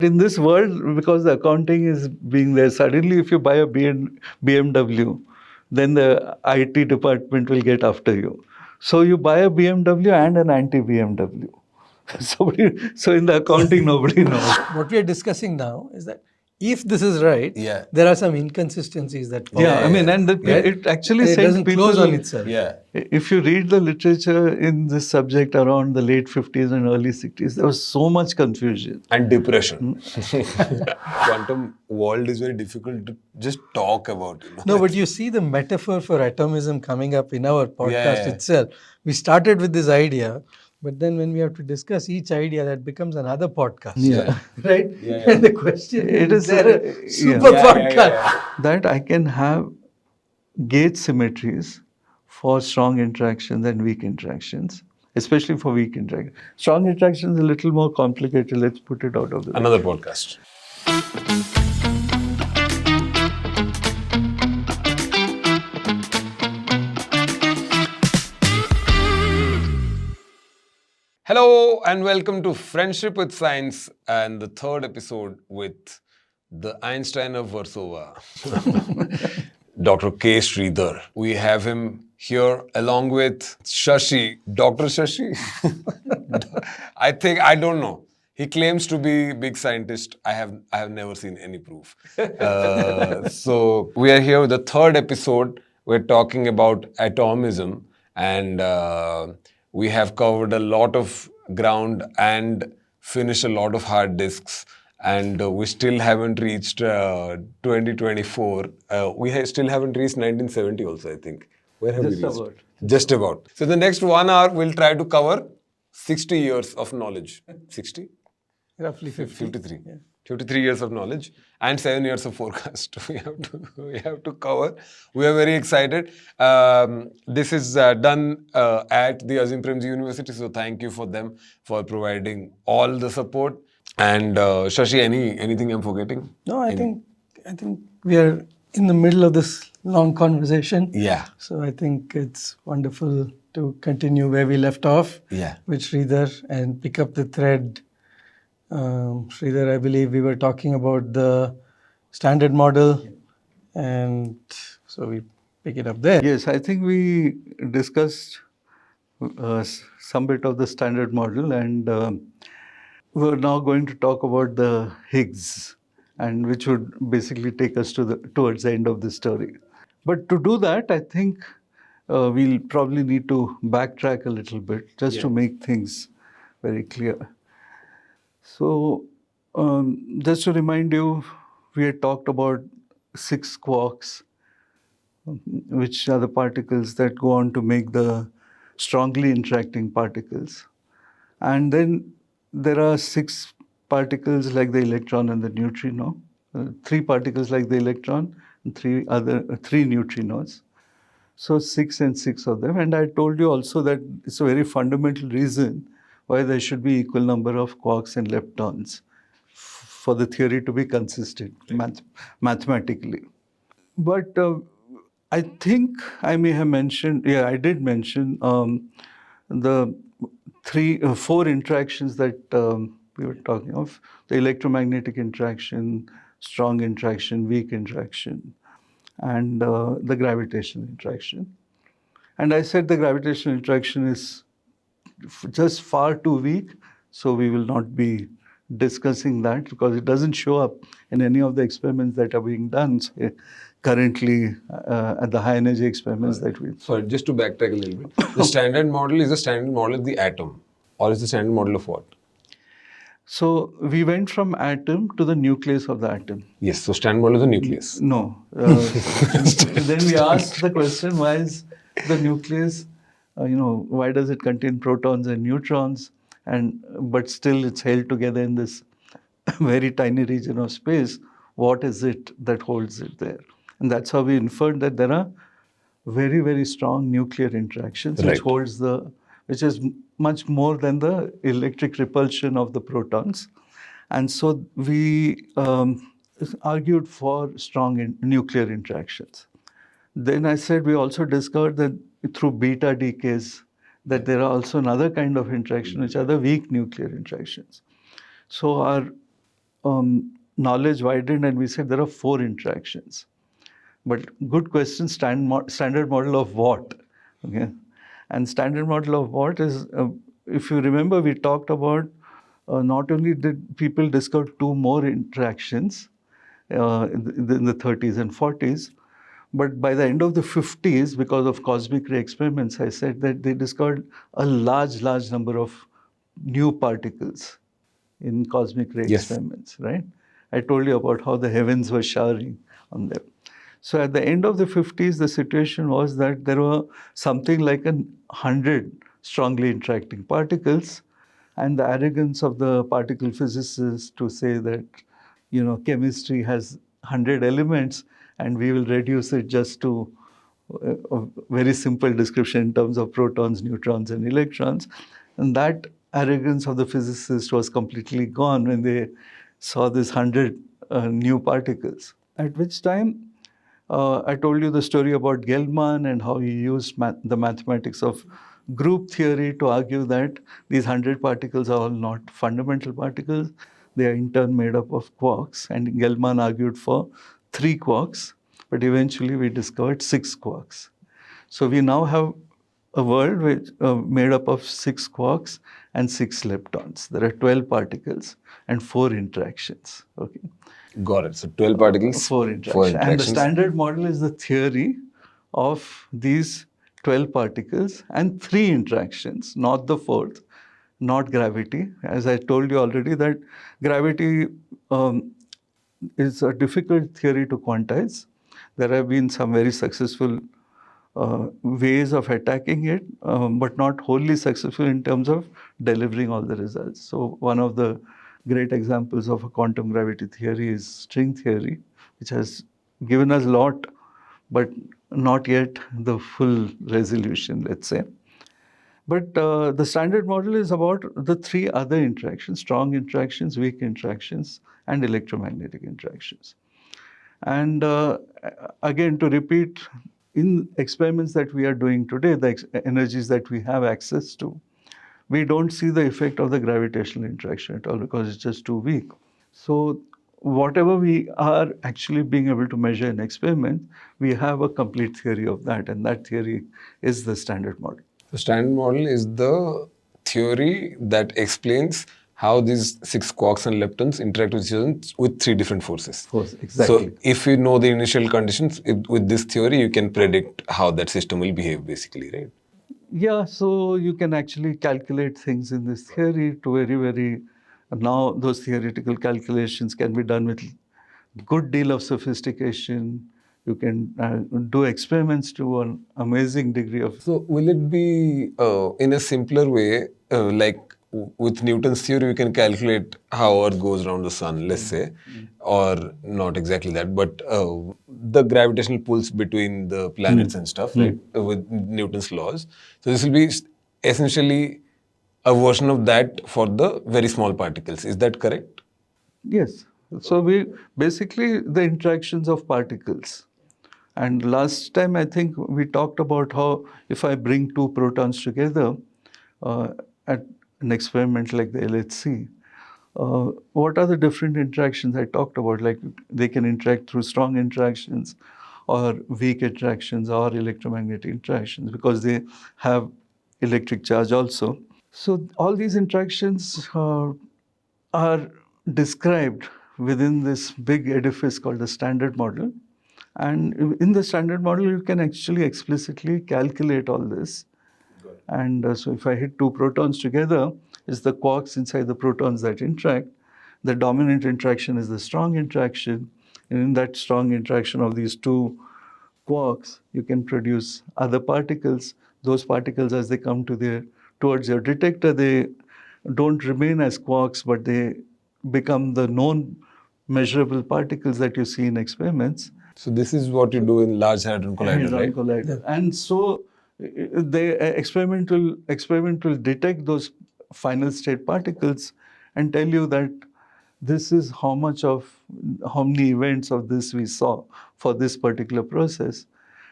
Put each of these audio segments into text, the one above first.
In this world, because the accounting is being there, suddenly if you buy a BMW, then the IT department will get after you. So you buy a BMW and an anti-BMW. So in the accounting, nobody knows. What we are discussing now is that if this is right, there are some inconsistencies that follow. Yeah, I mean, and it actually And it sent doesn't people, close on itself. Yeah. If you read the literature in this subject around the late 50s and early 60s, there was so much confusion. And depression. Quantum world is very difficult to just talk about. No, but you see the metaphor for atomism coming up in our podcast Yeah. itself. We started with this idea, but then when we have to discuss each idea, that becomes another podcast. Yeah. Right? Yeah. And the question It is is there a- a super yeah. podcast. That I can have gauge symmetries for strong interactions and weak interactions, especially for weak interactions. Strong interactions is a little more complicated. Let's put it out of the way. Another podcast. Hello and welcome to Friendship with Science and the third episode with the Einstein of Warsaw, Dr. K. Sridhar. We have him here along with Shashi. Dr. Shashi? I don't know. He claims to be a big scientist. I have never seen any proof. So we are here with the third episode. We're talking about atomism and we have covered a lot of ground and finished a lot of hard disks. And we still haven't reached 2024. We still haven't reached 1970 also, I think. Where have we Just reached? about. Just about. So the next 1 hour, we'll try to cover 60 years of knowledge. 60? Roughly 50. 53. Yeah. 53 years of knowledge and 7 years of forecast we have to cover. We are very excited. This is done at the Azim Premji University, so thank you for them for providing all the support. And Shashi, anything I'm forgetting? No, I think we are in the middle of this long conversation. Yeah. So I think it's wonderful to continue where we left off with Sridhar and pick up the thread. Sridhar, I believe we were talking about the standard model, and so we pick it up there. Yes, I think we discussed some bit of the standard model, and we're now going to talk about the Higgs, and which would basically take us towards the end of the story. But to do that, I think we'll probably need to backtrack a little bit just to make things very clear. So, just to remind you, we had talked about 6 quarks, which are the particles that go on to make the strongly interacting particles. And then there are 6 particles like the electron and the neutrino, 3 particles like the electron, and 3 neutrinos. So 6 and 6 of them. And I told you also that it's a very fundamental reason why there should be equal number of quarks and leptons for the theory to be consistent mathematically. But I think I may have mentioned, I did mention the 4 interactions that we were talking of: the electromagnetic interaction, strong interaction, weak interaction, and the gravitational interaction. And I said the gravitational interaction is just far too weak, so we will not be discussing that because it doesn't show up in any of the experiments that are being done currently at the high energy experiments that we... Sorry, just to backtrack a little bit. The standard model is the standard model of the atom, or is the standard model of what? So we went from atom to the nucleus of the atom. Yes, so standard model is the nucleus. No. Then we asked the question, why is the nucleus, why does it contain protons and neutrons, but still it's held together in this very tiny region of space? What is it that holds it there? And that's how we inferred that there are very, very strong nuclear interactions, Right. which is much more than the electric repulsion of the protons. And so we argued for strong nuclear interactions. Then I said we also discovered that through beta decays, that there are also another kind of interaction, which are the weak nuclear interactions. So our knowledge widened and we said there are 4 interactions. But good question, standard model of what? Okay. And standard model of what is, if you remember, we talked about not only did people discover 2 more interactions in the 30s and 40s, but by the end of the 50s, because of cosmic ray experiments, I said that they discovered a large number of new particles in cosmic ray experiments, right? I told you about how the heavens were showering on them. So at the end of the 50s, the situation was that there were something like 100 strongly interacting particles, and the arrogance of the particle physicists to say that, chemistry has 100 elements and we will reduce it just to a very simple description in terms of protons, neutrons, and electrons. And that arrogance of the physicist was completely gone when they saw this 100 new particles. At which time, I told you the story about Gelman and how he used the mathematics of group theory to argue that these 100 particles are all not fundamental particles. They are in turn made up of quarks. And Gelman argued for 3 quarks, but eventually we discovered 6 quarks. So we now have a world which made up of 6 quarks and 6 leptons. There are 12 particles and 4 interactions. Okay. Got it. So 12 particles, 4 interactions. And the standard model is the theory of these 12 particles and 3 interactions, not the 4th, not gravity. As I told you already, that gravity is a difficult theory to quantize. There have been some very successful ways of attacking it, but not wholly successful in terms of delivering all the results. So one of the great examples of a quantum gravity theory is string theory, which has given us a lot, but not yet the full resolution, let's say. But the standard model is about the 3 other interactions: strong interactions, weak interactions, and electromagnetic interactions. And again, to repeat, in experiments that we are doing today, the energies that we have access to, we don't see the effect of the gravitational interaction at all because it's just too weak. So whatever we are actually being able to measure in experiment, we have a complete theory of that, and that theory is the standard model. The standard model is the theory that explains how these 6 quarks and leptons interact with each other with 3 different forces. Exactly. So if you know the initial conditions, with this theory, you can predict how that system will behave, basically, right? Yeah, so you can actually calculate things in this theory to very, now those theoretical calculations can be done with good deal of sophistication. You can do experiments to an amazing degree of... So will it be in a simpler way, like with Newton's theory, we can calculate how Earth goes around the sun, let's say, or not exactly that, but the gravitational pulls between the planets and stuff, right, with Newton's laws. So this will be essentially a version of that for the very small particles. Is that correct? Yes. So we basically the interactions of particles. And last time I think we talked about how if I bring 2 protons together at an experiment like the LHC, what are the different interactions I talked about? Like they can interact through strong interactions or weak interactions or electromagnetic interactions because they have electric charge also. So all these interactions are described within this big edifice called the standard model. And in the standard model, you can actually explicitly calculate all this. And so if I hit 2 protons together, it's the quarks inside the protons that interact. The dominant interaction is the strong interaction. And in that strong interaction of these 2 quarks, you can produce other particles. Those particles, as they come towards your detector, they don't remain as quarks, but they become the known measurable particles that you see in experiments. So this is what you do in Large Hadron Collider, right? Collider. And so the experiment will detect those final state particles and tell you that this is how many events of this we saw for this particular process.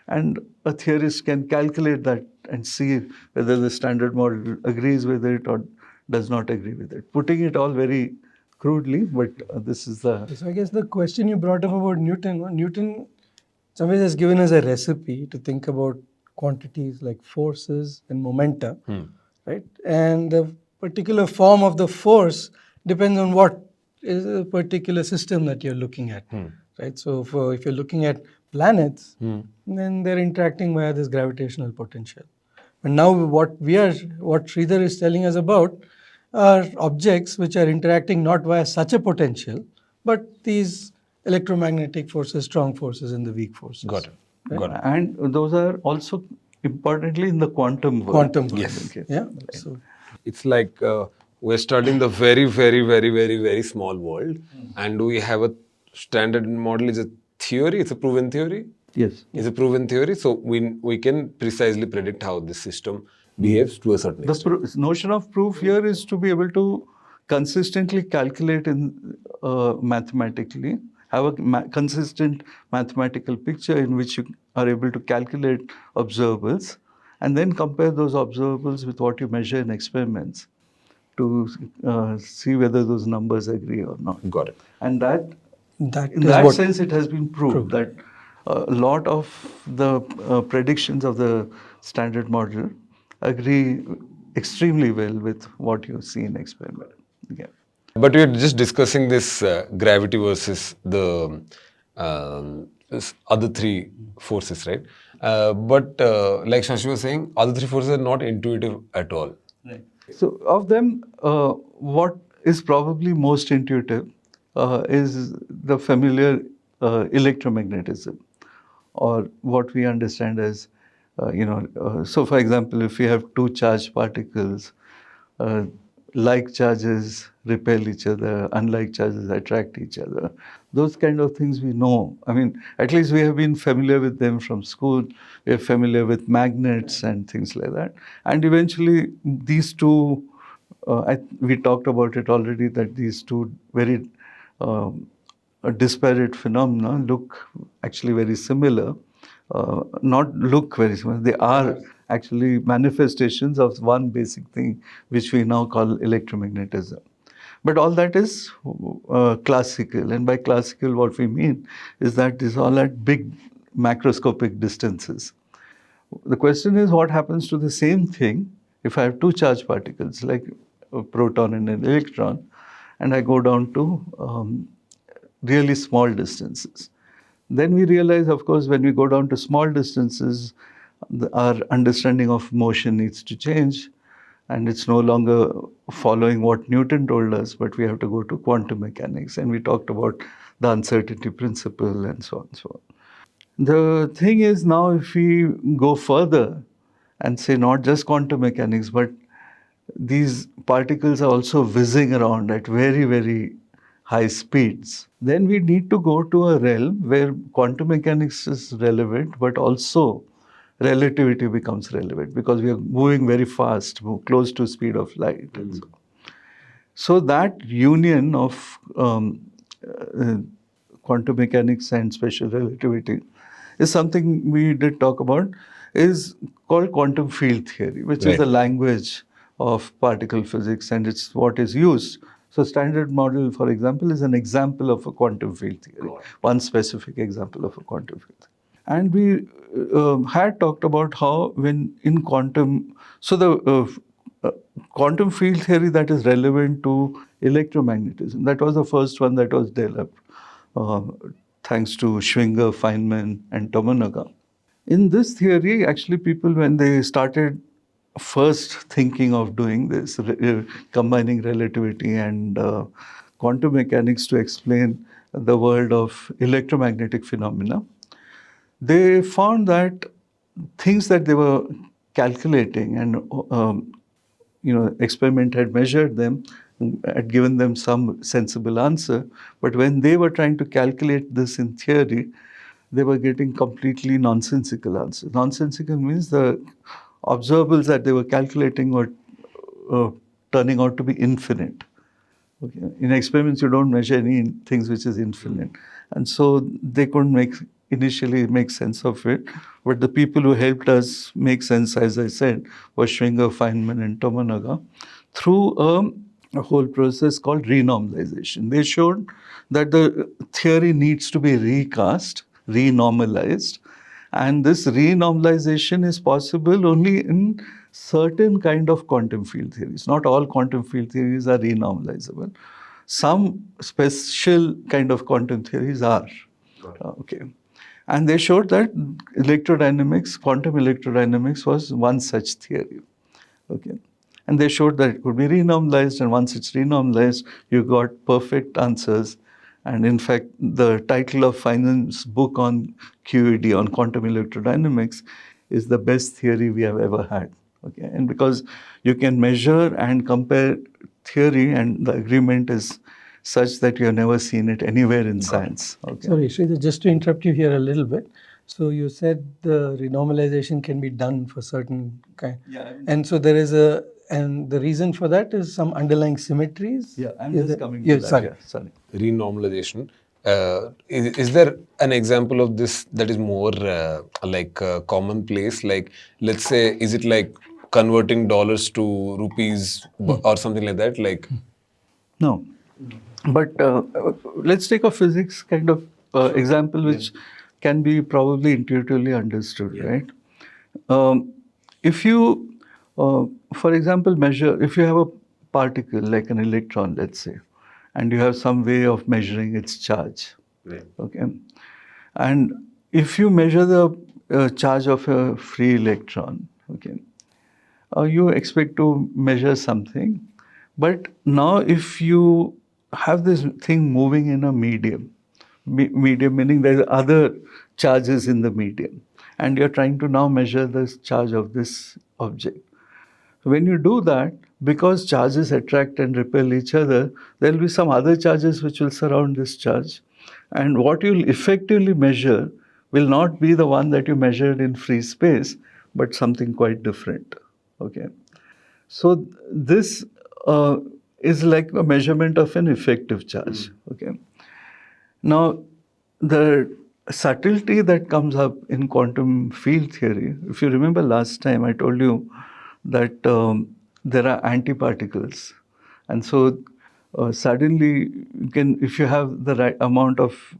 And a theorist can calculate that and see whether the standard model agrees with it or does not agree with it. Putting it all very crudely, but this is the... So I guess the question you brought up about Newton, Newton somebody has given us a recipe to think about quantities like forces and momenta, right? And the particular form of the force depends on what is a particular system that you're looking at, right? So if you're looking at planets, then they're interacting via this gravitational potential. And now what Sridhar is telling us about are objects which are interacting not via such a potential, but these electromagnetic forces, strong forces, and the weak forces. Got it. Right? Got it. And those are also importantly in the quantum world. Quantum world. Yes. Okay. Yeah. So It's like we're studying the very, very, very, very, very small world, and we have a standard model is a theory. It's a proven theory. Yes. It's a proven theory, so we can precisely predict how this system behaves to a certain The extent. notion of proof here is to be able to consistently calculate in mathematically, have a consistent mathematical picture in which you are able to calculate observables, and then compare those observables with what you measure in experiments to see whether those numbers agree or not. Got it. And that, that in is that what sense, it has been proved that a lot of the predictions of the standard model agree extremely well with what you see in experiment. Yeah. But we're just discussing this gravity versus the this other three forces, right? But like Shashi was saying, other three forces are not intuitive at all. Right. So, of them, what is probably most intuitive is the familiar electromagnetism, or what we understand as, so for example, if you have two charged particles, uh, like charges repel each other, unlike charges attract each other. Those kind of things we know. I mean, at least we have been familiar with them from school. We are familiar with magnets and things like that. And eventually, these two, we talked about it already, that these two very disparate phenomena look actually very similar. Not look very similar, they are actually manifestations of one basic thing which we now call electromagnetism. But all that is classical, and by classical what we mean is that is all at big macroscopic distances. The question is, what happens to the same thing if I have two charged particles like a proton and an electron, and I go down to really small distances? Then we realize, of course, when we go down to small distances, our understanding of motion needs to change, and it's no longer following what Newton told us, but we have to go to quantum mechanics, and we talked about the uncertainty principle and so on and so on. The thing is, now if we go further and say not just quantum mechanics, but these particles are also whizzing around at very, very high speeds, then we need to go to a realm where quantum mechanics is relevant, but also relativity becomes relevant, because we are moving very fast, close to speed of light. And so on. So that union of quantum mechanics and special relativity is something we did talk about, is called quantum field theory, which is the language of particle physics, and it's what is used. So standard model, for example, is an example of a quantum field theory, one specific example of a quantum field theory. And we had talked about how when in quantum, so the quantum field theory that is relevant to electromagnetism, that was the first one that was developed, thanks to Schwinger, Feynman, and Tomonaga. In this theory, actually, people, when they started first thinking of doing this, combining relativity and quantum mechanics to explain the world of electromagnetic phenomena, they found that things that they were calculating, and experiment had measured them, had given them some sensible answer, but when they were trying to calculate this in theory, they were getting completely nonsensical answers. Nonsensical means the observables that they were calculating were turning out to be infinite. Okay. In experiments, you don't measure any things which is infinite. And so they couldn't initially make sense of it. But the people who helped us make sense, as I said, were Schwinger, Feynman, and Tomonaga, through a whole process called renormalization. They showed that the theory needs to be recast, renormalized, and this renormalization is possible only in certain kind of quantum field theories. Not all quantum field theories are renormalizable. Some special kind of quantum theories are. Okay. And they showed that electrodynamics, quantum electrodynamics was one such theory. Okay. And they showed that it could be renormalized, and once it's renormalized, you got perfect answers. And in fact, the title of Feynman's book on QED, on quantum electrodynamics, is the best theory we have ever had. Okay. And because you can measure and compare theory, and the agreement is such that you have never seen it anywhere in science. Okay. Sorry, Sridhar, just to interrupt you here a little bit. So you said the renormalization can be done for certain kind. Yeah. And so there is a, and the reason for that is some underlying symmetries? Yeah, I'm Is just that- coming yeah, to that. sorry. Yeah, sorry. Renormalization. Is there an example of this that is more commonplace? Like, let's say, is it like converting dollars to rupees or something like that? Like, No. But let's take a physics kind of example which can be probably intuitively understood, right? If you, for example, measure, if you have a particle like an electron, let's say, and you have some way of measuring its charge, okay? And if you measure the charge of a free electron, okay, you expect to measure something. But now if you have this thing moving in a medium, medium meaning there are other charges in the medium, and you're trying to now measure the charge of this object. When you do that, because charges attract and repel each other, there will be some other charges which will surround this charge. And what you'll effectively measure will not be the one that you measured in free space, but something quite different. Okay. So this is like a measurement of an effective charge. Okay. Now, the subtlety that comes up in quantum field theory, if you remember last time I told you that there are antiparticles. And so suddenly you can, if you have the right amount of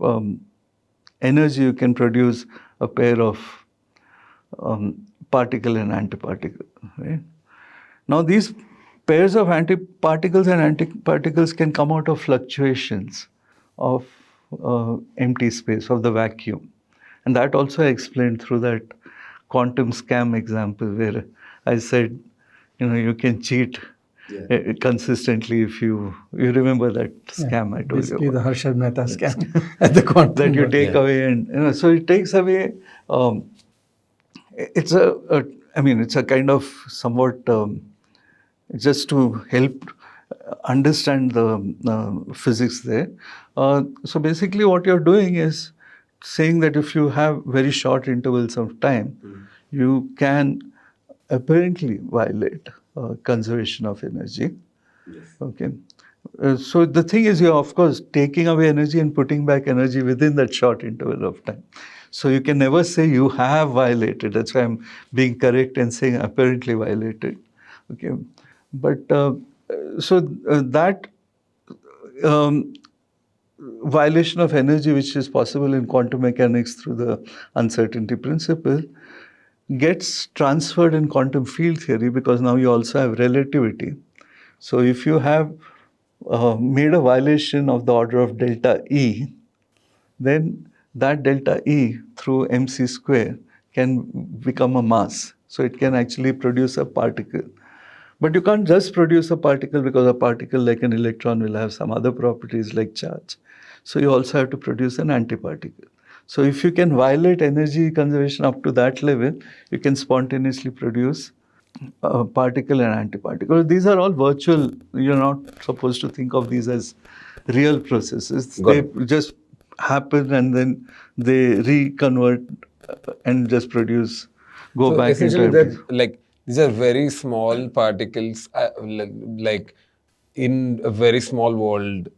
energy, you can produce a pair of particle and antiparticle. Right? Now these pairs of antiparticles and antiparticles can come out of fluctuations of empty space, of the vacuum. And that also I explained through that quantum scam example where I said, you can cheat consistently if you remember that scam I told Basically you the about. Harshad Mehta scam at the quantum. That you take away, and so it takes away. It's it's a kind of somewhat just to help understand the physics there. So basically, what you're doing is saying that if you have very short intervals of time, you can apparently violate conservation of energy. Okay. So the thing is, you're of course taking away energy and putting back energy within that short interval of time. So you can never say you have violated. That's why I'm being correct and saying apparently violated. Okay. But that violation of energy, which is possible in quantum mechanics through the uncertainty principle, gets transferred in quantum field theory because now you also have relativity. So if you have made a violation of the order of delta E, then that delta E through mc square can become a mass. So it can actually produce a particle. But you can't just produce a particle because a particle like an electron will have some other properties like charge. So you also have to produce an antiparticle. So if you can violate energy conservation up to that level, you can spontaneously produce a particle and antiparticle. These are all virtual. You're not supposed to think of these as real processes. They just happen and then they reconvert and just produce, go so back essentially, into empty. like these are very small particles, like in a very small world,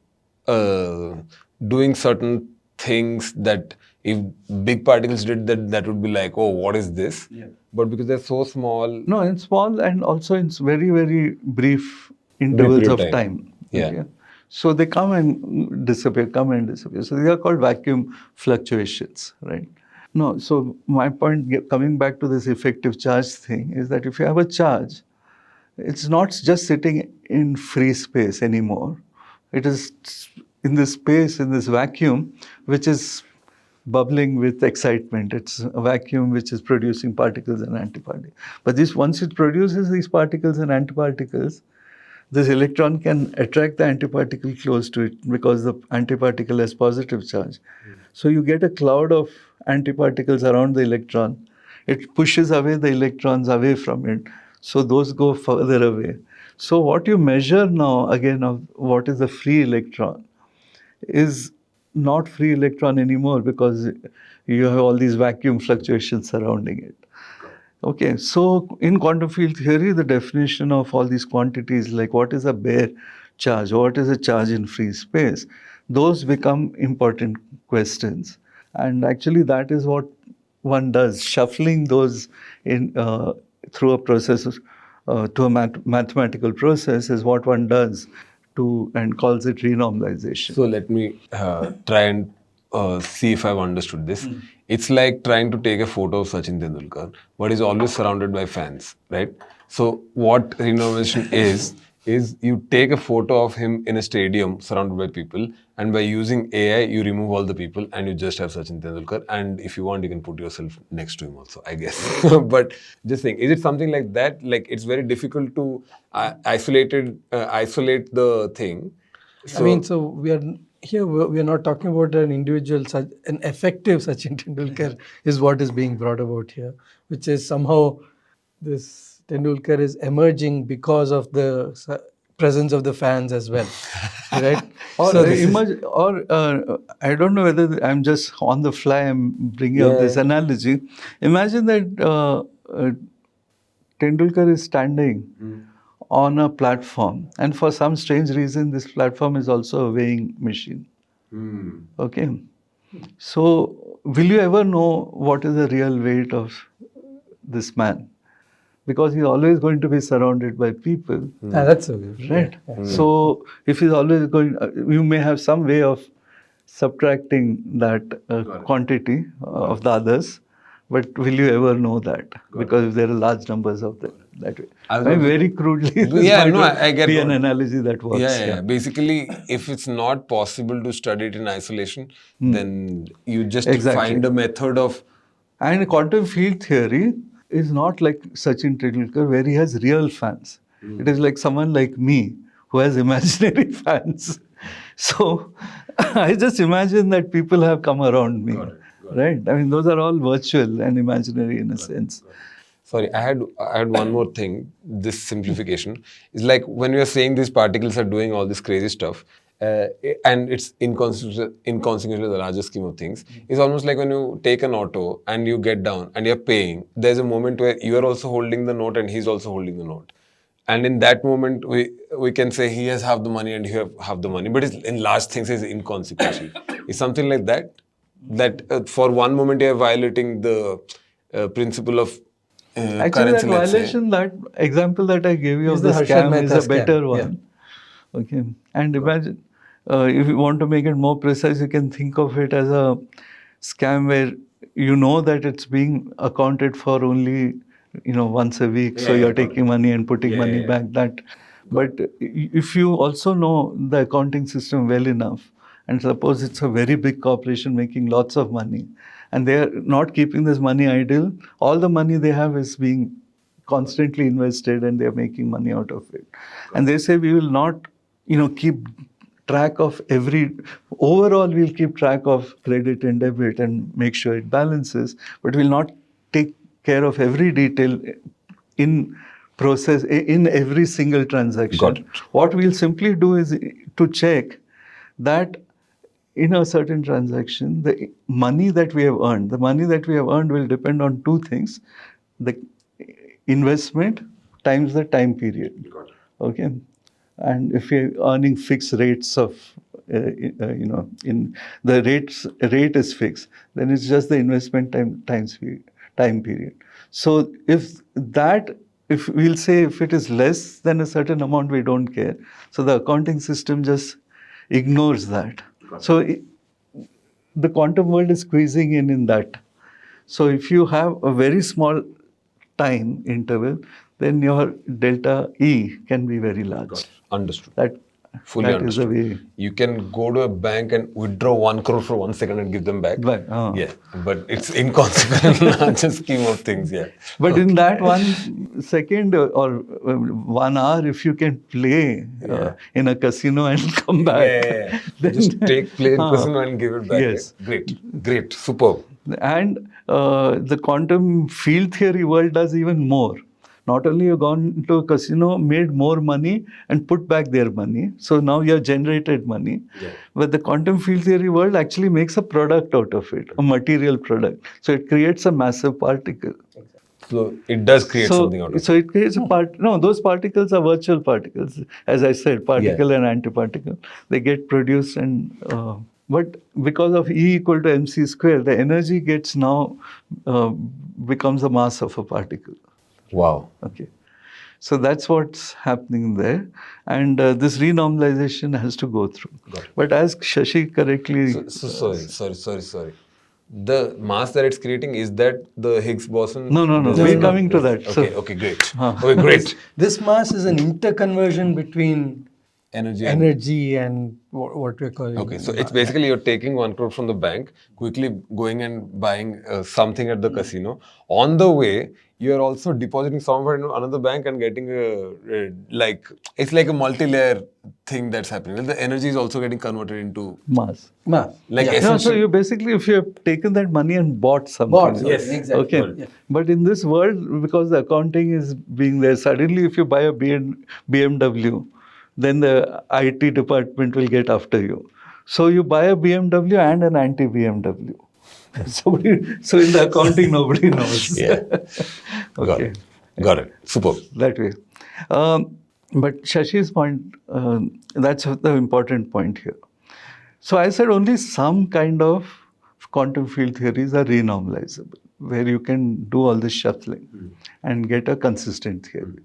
doing certain things that if big particles did that would be like, oh, what is this? But because they're so small, No, in small and also in very, very brief intervals period of of time. time. Yeah. So they come and disappear, come and disappear. So these are called vacuum fluctuations, right? No, so my point, coming back to this effective charge thing, is that if you have a charge, it's not just sitting in free space anymore. It is in this space, in this vacuum, which is bubbling with excitement. It's a vacuum which is producing particles and antiparticles. But this, once it produces these particles and antiparticles, this electron can attract the antiparticle close to it because the antiparticle has positive charge. So you get a cloud of antiparticles around the electron. It pushes away the electrons away from it. So those go further away. So what you measure now, again, of what is a free electron, is not free electron anymore because you have all these vacuum fluctuations surrounding it. Okay, so in quantum field theory, the definition of all these quantities, like what is a bare charge, what is a charge in free space, those become important questions. And actually, that is what one does, shuffling those in through a process, to a mathematical process, is what one does to, and calls it renormalization. So let me try and see if I've understood this. It's like trying to take a photo of Sachin Tendulkar, but he's always surrounded by fans, right? So what renovation is you take a photo of him in a stadium surrounded by people, and by using AI, you remove all the people and you just have Sachin Tendulkar. And if you want, you can put yourself next to him also, I guess. But just think, is it something like that? Like, it's very difficult to isolate the thing. I mean, so we are here. We are not talking about an individual, an effective Sachin Tendulkar is what is being brought about here, which is somehow this Tendulkar is emerging because of the presence of the fans as well, right? Or So I don't know whether I'm just on the fly. I'm bringing up this analogy. Imagine that Tendulkar is standing on a platform, and for some strange reason, this platform is also a weighing machine. Okay, so will you ever know what is the real weight of this man? Because he's always going to be surrounded by people. that's so good. Right. So if he's always going, you may have some way of subtracting that quantity of the others, but will you ever know that? Because if there are large numbers of them that way. I mean, very crudely, I get be an analogy that works. Yeah. Basically, if it's not possible to study it in isolation, then you just find a method of. And quantum field theory is not like Sachin Tendulkar, where he has real fans. It is like someone like me who has imaginary fans. So I just imagine that people have come around me. Got it. Right? I mean, those are all virtual and imaginary in a sense. Sorry, I had one more thing. This simplification is like when we are saying these particles are doing all this crazy stuff, and it's inconsequential in the larger scheme of things. It's almost like when you take an auto and you get down and you're paying. There's a moment where you are also holding the note and he's also holding the note. And in that moment, we can say he has half the money and you have half the money. But in large things, it's inconsequential. It's something like that. That for one moment, you're violating the principle of actually, currency, that violation, that example that I gave you of the scam is a better one. Yeah. Okay. And imagine, if you want to make it more precise, you can think of it as a scam where you know that it's being accounted for only, once a week. So you're taking money and putting money back. But if you also know the accounting system well enough, and suppose it's a very big corporation making lots of money, and they are not keeping this money idle, all the money they have is being constantly invested and they're making money out of it. And they say we will not, keep track of overall we'll keep track of credit and debit and make sure it balances, but we'll not take care of every detail in every single transaction. Got it. What we'll simply do is to check that in a certain transaction, the money that we have earned will depend on two things: the investment times the time period. Okay, and if you're earning fixed rates of, in the rate is fixed, then it's just the investment time period. So if that if we'll say if it is less than a certain amount, we don't care. So the accounting system just ignores that. So the quantum world is squeezing in that. So if you have a very small time interval, then your delta E can be very large. Understood. That Fully that understood. is the way. You can go to a bank and withdraw 1 crore for 1 second and give them back. Right, Yeah, but it's inconsequential in the larger scheme of things. Yeah. But in that 1 second or 1 hour, if you can play in a casino and come back, then Just take play in casino and give it back. Yes. Great, superb. And the quantum field theory world does even more. Not only you've gone to a casino, made more money and put back their money. So now you have generated money. Yeah. But the quantum field theory world actually makes a product out of it, a material product. So it creates a massive particle. So it does create something out of it. So it creates a no, those particles are virtual particles. As I said, particle and antiparticle. They get produced and... but because of E equal to mc square, the energy gets now becomes the mass of a particle. Wow. Okay. So that's what's happening there. And this renormalization has to go through. But as Shashi correctly... Sorry. The mass that it's creating, is that the Higgs boson? No. We're coming to that. Okay, great. Okay, great. This mass is an interconversion between Energy and what we're calling. Okay, so it's basically you're taking 1 crore from the bank, quickly going and buying something at the casino. On the way, you're also depositing somewhere in another bank and getting it's like a multi-layer thing that's happening. The energy is also getting converted into mass. So you basically, if you have taken that money and bought something. Yes, exactly. Okay. Yeah. But in this world, because the accounting is being there, suddenly if you buy a BMW, then the IT department will get after you. So you buy a BMW and an anti-BMW. So in the accounting, nobody knows. Yeah. Okay. Got it. Super. That way. But Shashi's point, that's the important point here. So I said only some kind of quantum field theories are renormalizable, where you can do all this shuffling and get a consistent theory.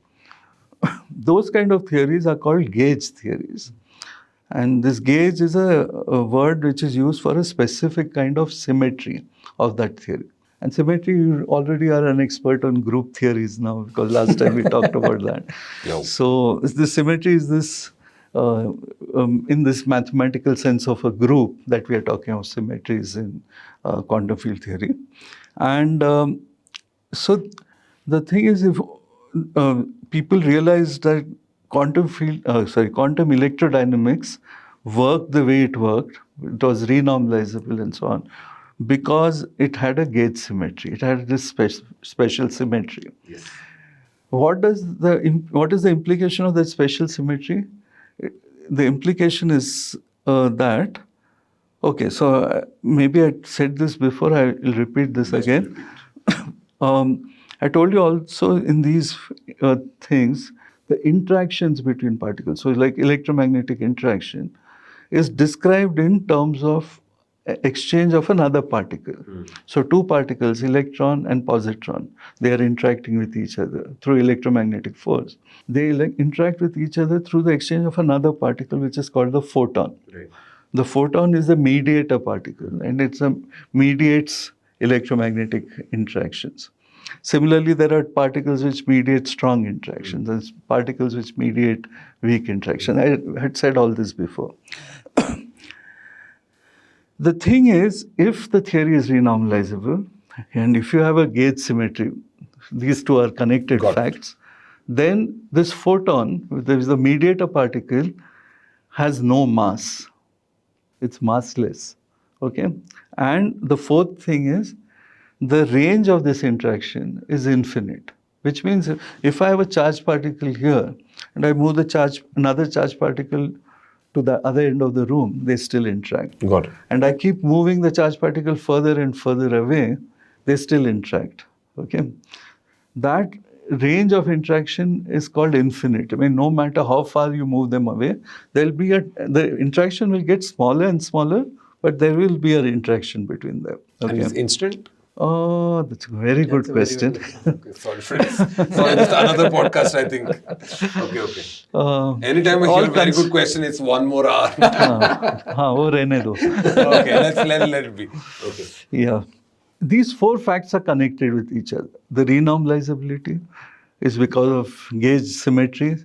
Those kind of theories are called gauge theories. And this gauge is a word which is used for a specific kind of symmetry of that theory. And symmetry, you already are an expert on group theories now, because last time we talked about that. So the symmetry is this, in this mathematical sense of a group that we are talking of symmetries in quantum field theory. And so the thing is, if people realize that quantum electrodynamics worked the way it worked, it was renormalizable and so on, because it had a gauge symmetry. It had this special symmetry. Yes. What is the implication of that special symmetry? The implication is that, okay, so maybe I said this before, I will repeat this again. I told you also in these things, the interactions between particles, so like electromagnetic interaction, is described in terms of exchange of another particle. So two particles, electron and positron, they are interacting with each other through electromagnetic force. They interact with each other through the exchange of another particle, which is called the photon. Right. The photon is a mediator particle, and it mediates electromagnetic interactions. Similarly, there are particles which mediate strong interactions and particles which mediate weak interaction. I had said all this before. The thing is, if the theory is renormalizable, and if you have a gauge symmetry, these two are connected facts, then this photon, there is the mediator particle, has no mass. It's massless. Okay? And the fourth thing is, the range of this interaction is infinite, which means if I have a charged particle here and I move another charged particle to the other end of the room, they still interact. Got it. And I keep moving the charged particle further and further away, they still interact. Okay? That range of interaction is called infinite. I mean, no matter how far you move them away, the interaction will get smaller and smaller, but there will be an interaction between them. Okay? And it's instant? Oh, that's a very good question. Okay, sorry, friends. Sorry, this is another podcast, I think. Okay. Anytime I hear a very good question, it's 1 more hour. हाँ वो रहने दो. Okay, let it be. Okay. Yeah. These four facts are connected with each other. The renormalizability is because of gauge symmetry,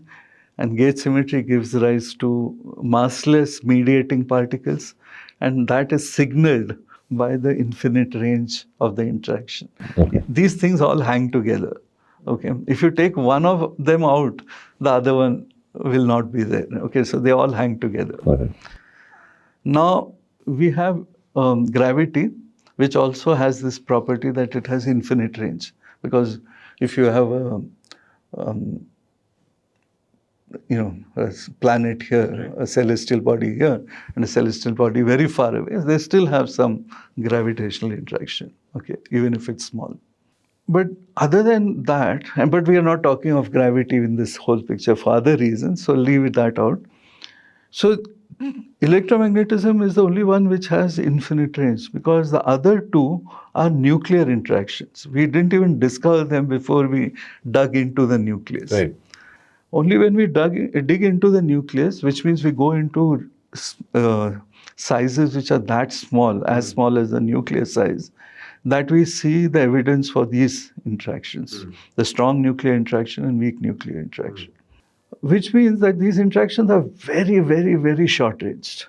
and gauge symmetry gives rise to massless mediating particles, and that is signaled by the infinite range of the interaction. Okay. These things all hang together. Okay. If you take one of them out, the other one will not be there. Okay. So they all hang together. Now we have gravity, which also has this property that it has infinite range. Because if you have a planet here, a celestial body here, and a celestial body very far away, they still have some gravitational interaction, okay, even if it's small. But other than that, but we are not talking of gravity in this whole picture for other reasons, so leave that out. So electromagnetism is the only one which has infinite range, because the other two are nuclear interactions. We didn't even discover them before we dug into the nucleus. Right. Only when we dig into the nucleus, which means we go into sizes which are that small, as small as the nucleus size, that we see the evidence for these interactions, the strong nuclear interaction and weak nuclear interaction. Which means that these interactions are very, very, very short-ranged.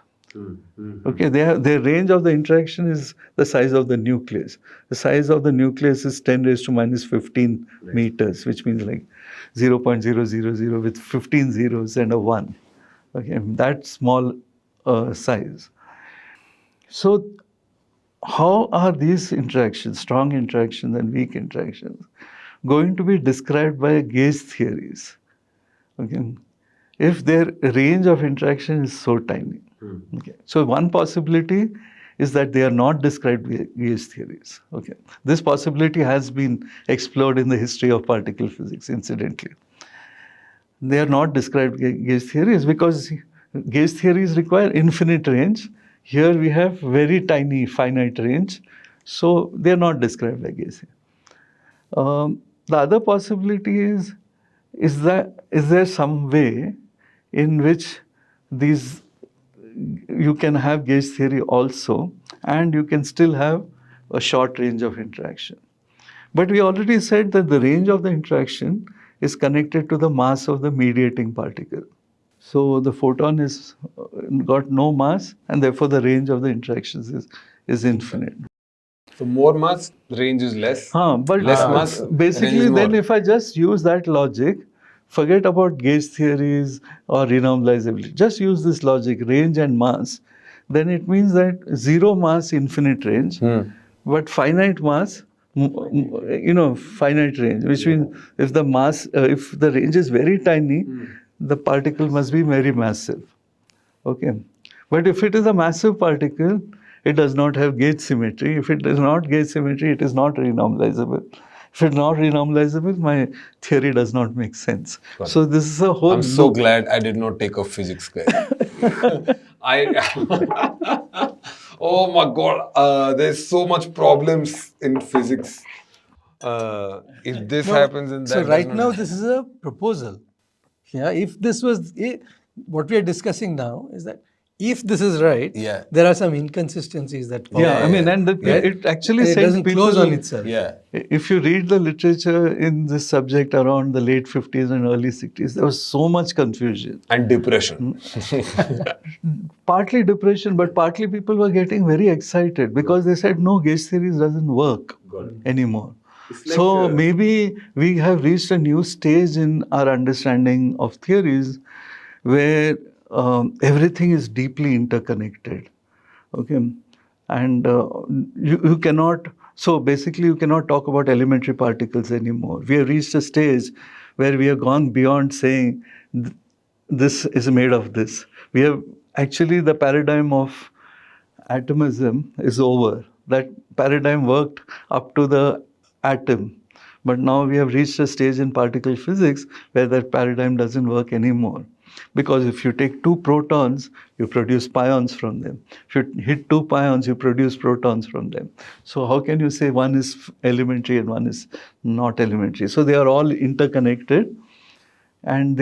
Okay, their range of the interaction is the size of the nucleus. The size of the nucleus is 10 raised to minus 15 meters, which means like 0.000 with 15 zeros and a 1. Okay, that small size. So how are these interactions, strong interactions and weak interactions, going to be described by gauge theories? Okay, if their range of interaction is so tiny. Okay, so one possibility is that they are not described by gauge theories. Okay, this possibility has been explored in the history of particle physics, incidentally. They are not described by gauge theories because gauge theories require infinite range. Here we have very tiny finite range, so they are not described by gauge theory. The other possibility is there some way in which you can have gauge theory also, and you can still have a short range of interaction. But we already said that the range of the interaction is connected to the mass of the mediating particle. So the photon is got no mass, and therefore the range of the interactions is infinite. So more mass, range is less. But less mass, basically, range is then more. if I just use that logic, forget about gauge theories or renormalizability. Just use this logic, range and mass. Then it means that zero mass, infinite range, but finite mass, finite range. Which means if the mass, if the range is very tiny, the particle must be very massive. Okay, but if it is a massive particle, it does not have gauge symmetry. If it is not gauge symmetry, it is not renormalizable. If it's not renormalizable, my theory does not make sense. So this is a whole. I'm so glad I did not take a physics class. Oh my God, there's so much problems in physics. If this happens in that. So right now this is a proposal. Yeah, if this was what we are discussing now is that if this is right, there are some inconsistencies that pop up. I mean, and it actually it doesn't close on itself. If you read the literature in this subject around the late 50s and early 60s, there was so much confusion. And depression. Partly depression, but partly people were getting very excited because they said, no, gauge theories doesn't work anymore. So maybe we have reached a new stage in our understanding of theories where everything is deeply interconnected. Okay, and you cannot. So basically, you cannot talk about elementary particles anymore. We have reached a stage where we have gone beyond saying this is made of this. We have actually, the paradigm of atomism is over. That paradigm worked up to the atom. But now we have reached a stage in particle physics where that paradigm doesn't work anymore. Because if you take 2 protons, you produce pions from them. If you hit 2 pions, you produce protons from them. So how can you say one is elementary and one is not elementary? So they are all interconnected, and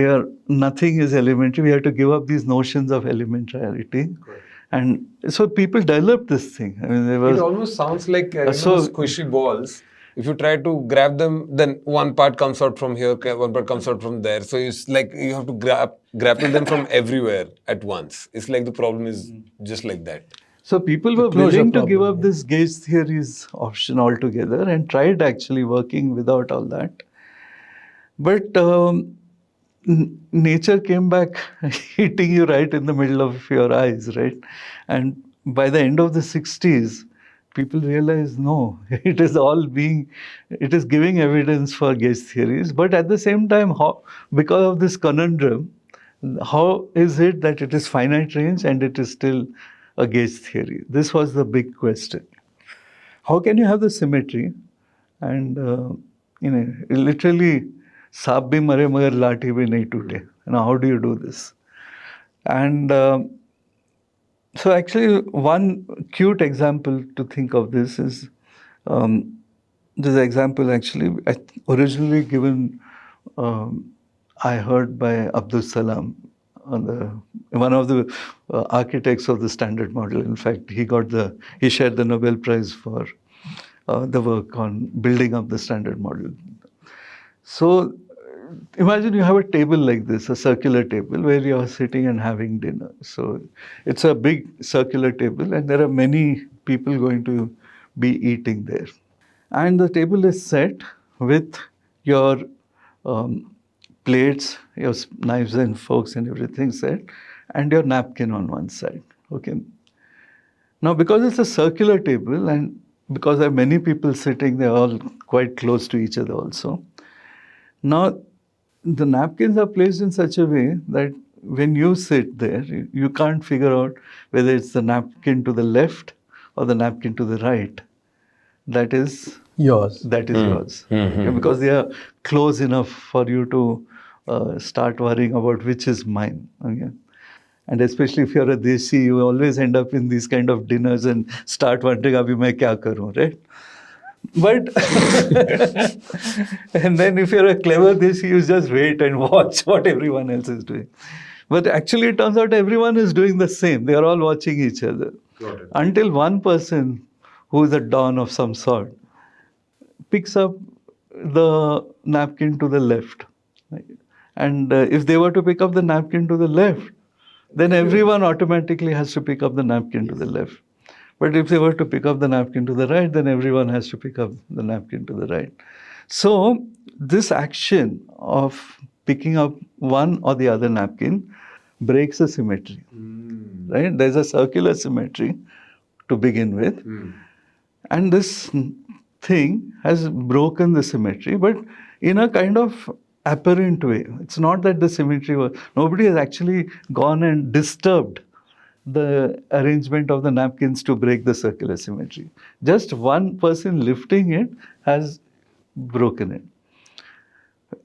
nothing is elementary. We have to give up these notions of elementarity. Correct. And so people developed this thing. I mean, there was, It almost sounds like so- squishy balls. If you try to grab them, then one part comes out from here, one part comes out from there. So it's like you have to grapple them from everywhere at once. It's like the problem is just like that. So people were closure willing to give problem, up this gauge theories option altogether and tried actually working without all that. But nature came back hitting you right in the middle of your eyes, right? And by the end of the 60s, people realized, no, it is giving evidence for gauge theories. But at the same time, because of this conundrum, how is it that it is finite range and it is still a gauge theory? This was the big question. How can you have the symmetry and literally saap bhi mare magar lathi bhi nahi tute? How do you do this? And so actually one cute example to think of this is this example actually originally given I heard by Abdul Salam, one of the architects of the Standard Model. In fact, he shared the Nobel Prize for the work on building up the Standard Model. So imagine you have a table like this, a circular table where you are sitting and having dinner. So it's a big circular table and there are many people going to be eating there. And the table is set with your plates, your knives and forks and everything set, and your napkin on one side. Okay. Now, because it's a circular table and because there are many people sitting, they're all quite close to each other also. Now, the napkins are placed in such a way that when you sit there, you can't figure out whether it's the napkin to the left or the napkin to the right. That is Yours. yours. Okay, because they are close enough for you to start worrying about which is mine. Okay. And especially if you're a desi, you always end up in these kind of dinners and start wondering, abhi main kya karu, right? But and then if you're a clever desi, you just wait and watch what everyone else is doing. But actually, it turns out everyone is doing the same. They are all watching each other. Got it. Until one person who is a don of some sort picks up the napkin to the left. And if they were to pick up the napkin to the left, then everyone automatically has to pick up the napkin to the left. But if they were to pick up the napkin to the right, then everyone has to pick up the napkin to the right. So this action of picking up one or the other napkin breaks the symmetry. Right? There's a circular symmetry to begin with. And this thing has broken the symmetry, but in a kind of apparent way. It's not that the symmetry nobody has actually gone and disturbed the arrangement of the napkins to break the circular symmetry. Just one person lifting it has broken it.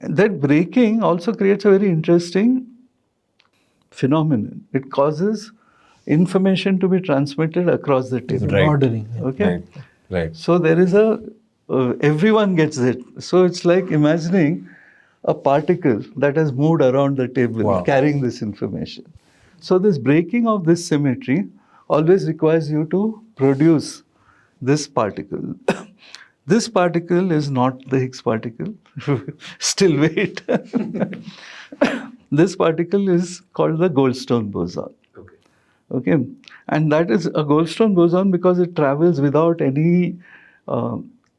That breaking also creates a very interesting phenomenon. It causes information to be transmitted across the table. Right. Ordering. Okay. Right. So there is everyone gets it. So it's like imagining a particle that has moved around the table carrying this information. So this breaking of this symmetry always requires you to produce this particle. This particle is not the Higgs particle. Still wait. This particle is called the Goldstone boson. Okay. And that is a Goldstone boson because it travels without any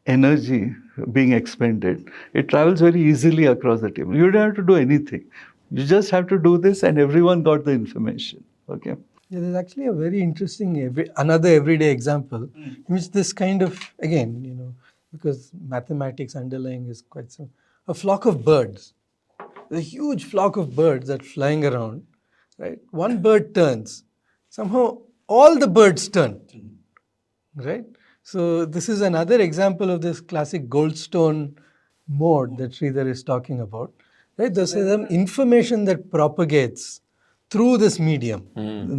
energy being expended. It travels very easily across the table. You don't have to do anything. You just have to do this and everyone got the information. Okay. Yeah, there's actually a very interesting another everyday example in which this kind of, again, because mathematics underlying is quite simple. A flock of birds. There's a huge flock of birds that are flying around, right? One bird turns. Somehow all the birds turn, right? So this is another example of this classic Goldstone mode that Sridhar is talking about, Right? There's some information that propagates through this medium.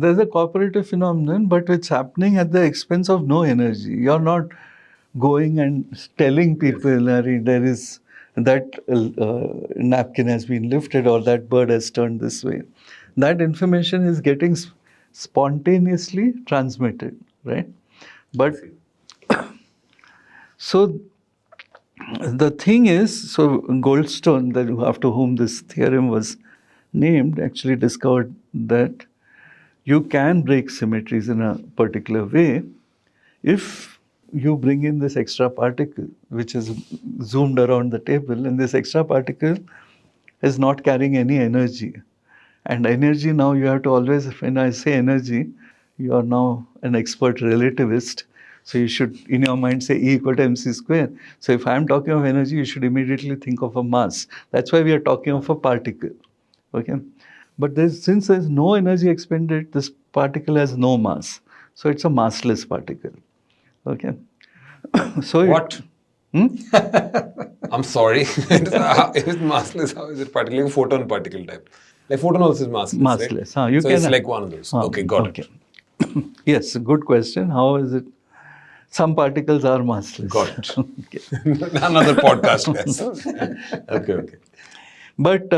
There's a cooperative phenomenon, but it's happening at the expense of no energy. You're not going and telling people, "Arey, there is that napkin has been lifted or that bird has turned this way." That information is getting spontaneously transmitted, right? But so the thing is, so Goldstone, that after whom this theorem was named, actually discovered that you can break symmetries in a particular way if you bring in this extra particle, which is zoomed around the table, and this extra particle is not carrying any energy. And energy, now you have to always, when I say energy, you are now an expert relativist. So you should, in your mind, say E equal to mc square. So if I'm talking of energy, you should immediately think of a mass. That's why we are talking of a particle. Okay. But since there's no energy expended, this particle has no mass. So it's a massless particle. Okay. So What? Hmm? I'm sorry. If it's massless, how is it particle? Photon particle type. Like photon also is massless, Massless. right? You so can it's like one of those. Okay, got it. Yes, good question. How is it? Some particles are massless. Got it. Okay. Another podcast, yes. Okay. But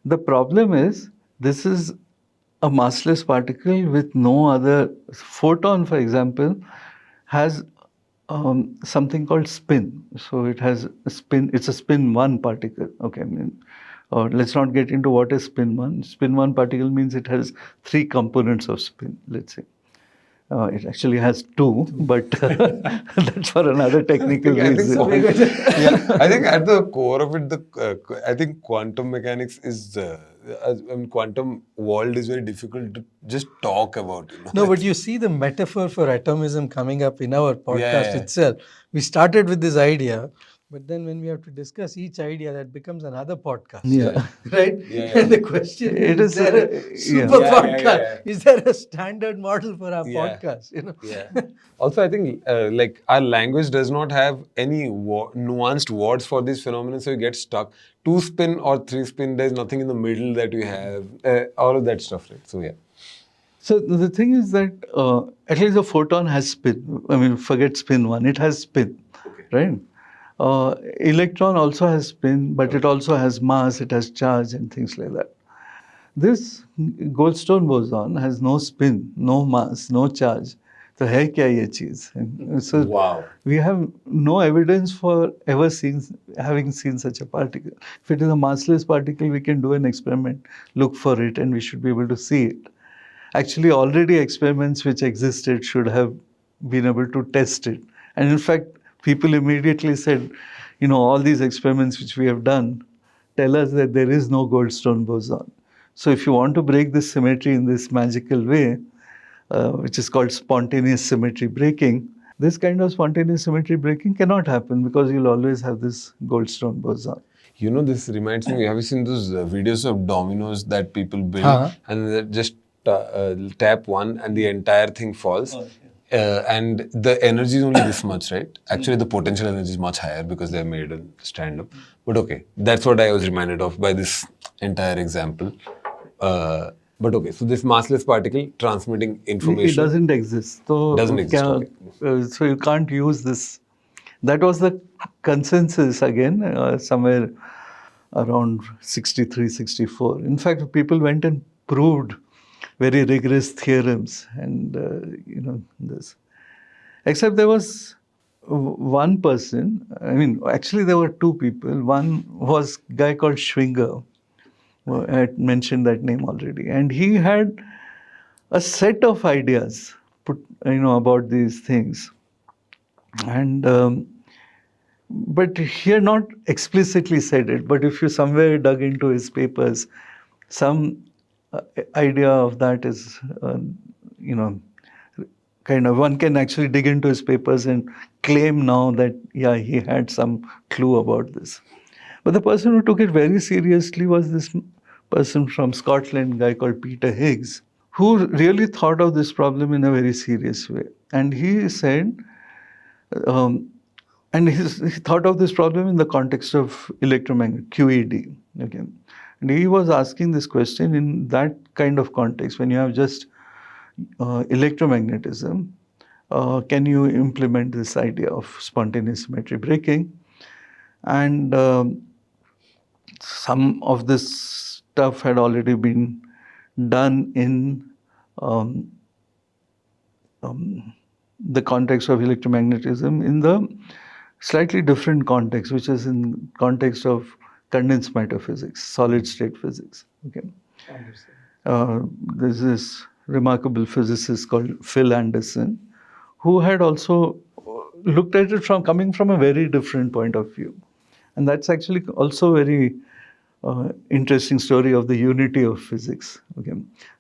the problem is, this is a massless particle with no other. Photon, for example, has something called spin. So it has a spin. It's a spin 1 particle. Okay, I mean, or let's not get into what is spin 1. Spin 1 particle means it has 3 components of spin, let's say. It actually has 2, but that's for another technical reason. I think at the core of it, I think quantum mechanics is quantum world is very difficult to just talk about. No, but you see the metaphor for atomism coming up in our podcast Yeah. itself. We started with this idea, but then when we have to discuss each idea, that becomes another podcast. Yeah. Right? Yeah. And the question is there a super podcast? Yeah. Is there a standard model for our Yeah. podcast? Yeah. Also, I think like our language does not have any nuanced words for this phenomenon, so you get stuck. 2 spin or 3 spin, there's nothing in the middle that you have. All of that stuff, right? So yeah. So the thing is that at least a photon has spin. I mean, forget spin 1, it has spin, right? Electron also has spin, but it also has mass, it has charge and things like that. This Goldstone boson has no spin, no mass, no charge. So hai kya ye cheez? So Wow. we have no evidence for ever having seen such a particle. If it is a massless particle, we can do an experiment, look for it, and we should be able to see it. Actually, already experiments which existed should have been able to test it. And in fact, people immediately said, all these experiments which we have done tell us that there is no Goldstone boson. So if you want to break this symmetry in this magical way, which is called spontaneous symmetry breaking, this kind of spontaneous symmetry breaking cannot happen because you'll always have this Goldstone boson. This reminds me, have you seen those videos of dominoes that people build and they just tap one and the entire thing falls? And the energy is only this much, right? Actually, the potential energy is much higher because they're made in stand-up. But okay, that's what I was reminded of by this entire example. But okay, so this massless particle transmitting information. It doesn't exist. So doesn't exist. Okay. So you can't use this. That was the consensus again, somewhere around 63, 64. In fact, people went and proved very rigorous theorems and, this. Except there was one person, actually there were 2 people. One was a guy called Schwinger. I had mentioned that name already. And he had a set of ideas about these things. And but he had not explicitly said it. But if you somewhere dug into his papers, some idea of that is, kind of, one can actually dig into his papers and claim now that, yeah, he had some clue about this. But the person who took it very seriously was this person from Scotland, a guy called Peter Higgs, who really thought of this problem in a very serious way. And he said, And he thought of this problem in the context of electromagnetic, QED. Okay. And he was asking this question in that kind of context, when you have just electromagnetism, can you implement this idea of spontaneous symmetry breaking? And some of this stuff had already been done in the context of electromagnetism in the slightly different context, which is in context of condensed matter physics, solid state physics. Okay. There's this remarkable physicist called Phil Anderson, who had also looked at it from coming from a very different point of view. And that's actually also very interesting story of the unity of physics. Okay.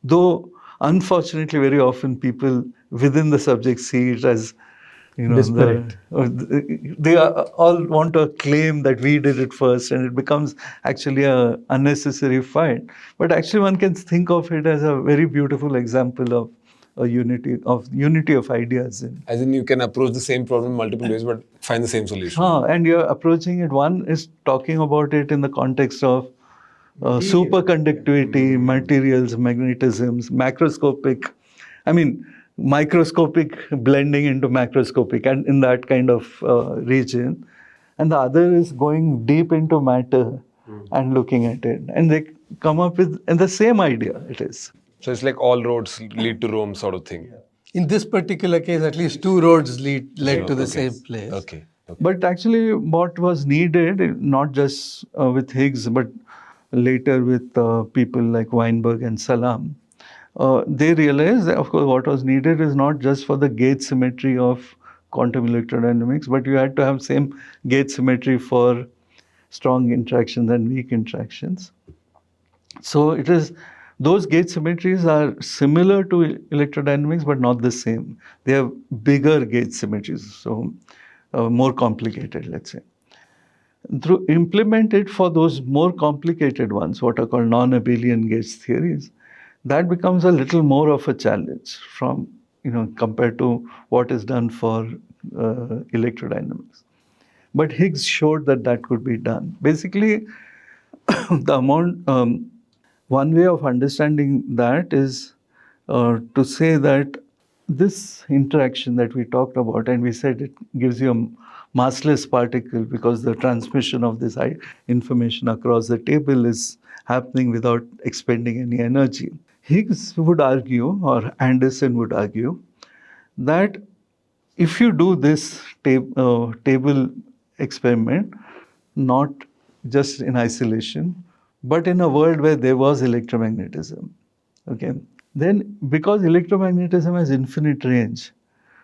Though unfortunately very often people within the subject see it as, you know, disparate. They all want to claim that we did it first, and it becomes actually a unnecessary fight. But actually one can think of it as a very beautiful example of a unity of ideas. As in, you can approach the same problem multiple ways, but find the same solution. And you're approaching it. One is talking about it in the context of superconductivity, materials, magnetisms, microscopic blending into macroscopic, and in that kind of region. And the other is going deep into matter and looking at it. And they come up with and the same idea it is. So it's like all roads lead to Rome sort of thing. In this particular case, at least two roads led to the same place. Okay. But actually what was needed, not just with Higgs, but later with people like Weinberg and Salam, they realized that, of course, what was needed is not just for the gauge symmetry of quantum electrodynamics, but you had to have same gauge symmetry for strong interactions and weak interactions. So it is, those gauge symmetries are similar to electrodynamics, but not the same. They have bigger gauge symmetries, so more complicated, let's say. Through implemented for those more complicated ones, what are called non-abelian gauge theories, that becomes a little more of a challenge from, compared to what is done for electrodynamics. But Higgs showed that that could be done. Basically, the amount, one way of understanding that is to say that this interaction that we talked about, and we said it gives you a massless particle because the transmission of this information across the table is happening without expending any energy. Higgs would argue, or Anderson would argue, that if you do this table experiment, not just in isolation, but in a world where there was electromagnetism, okay, then because electromagnetism has infinite range,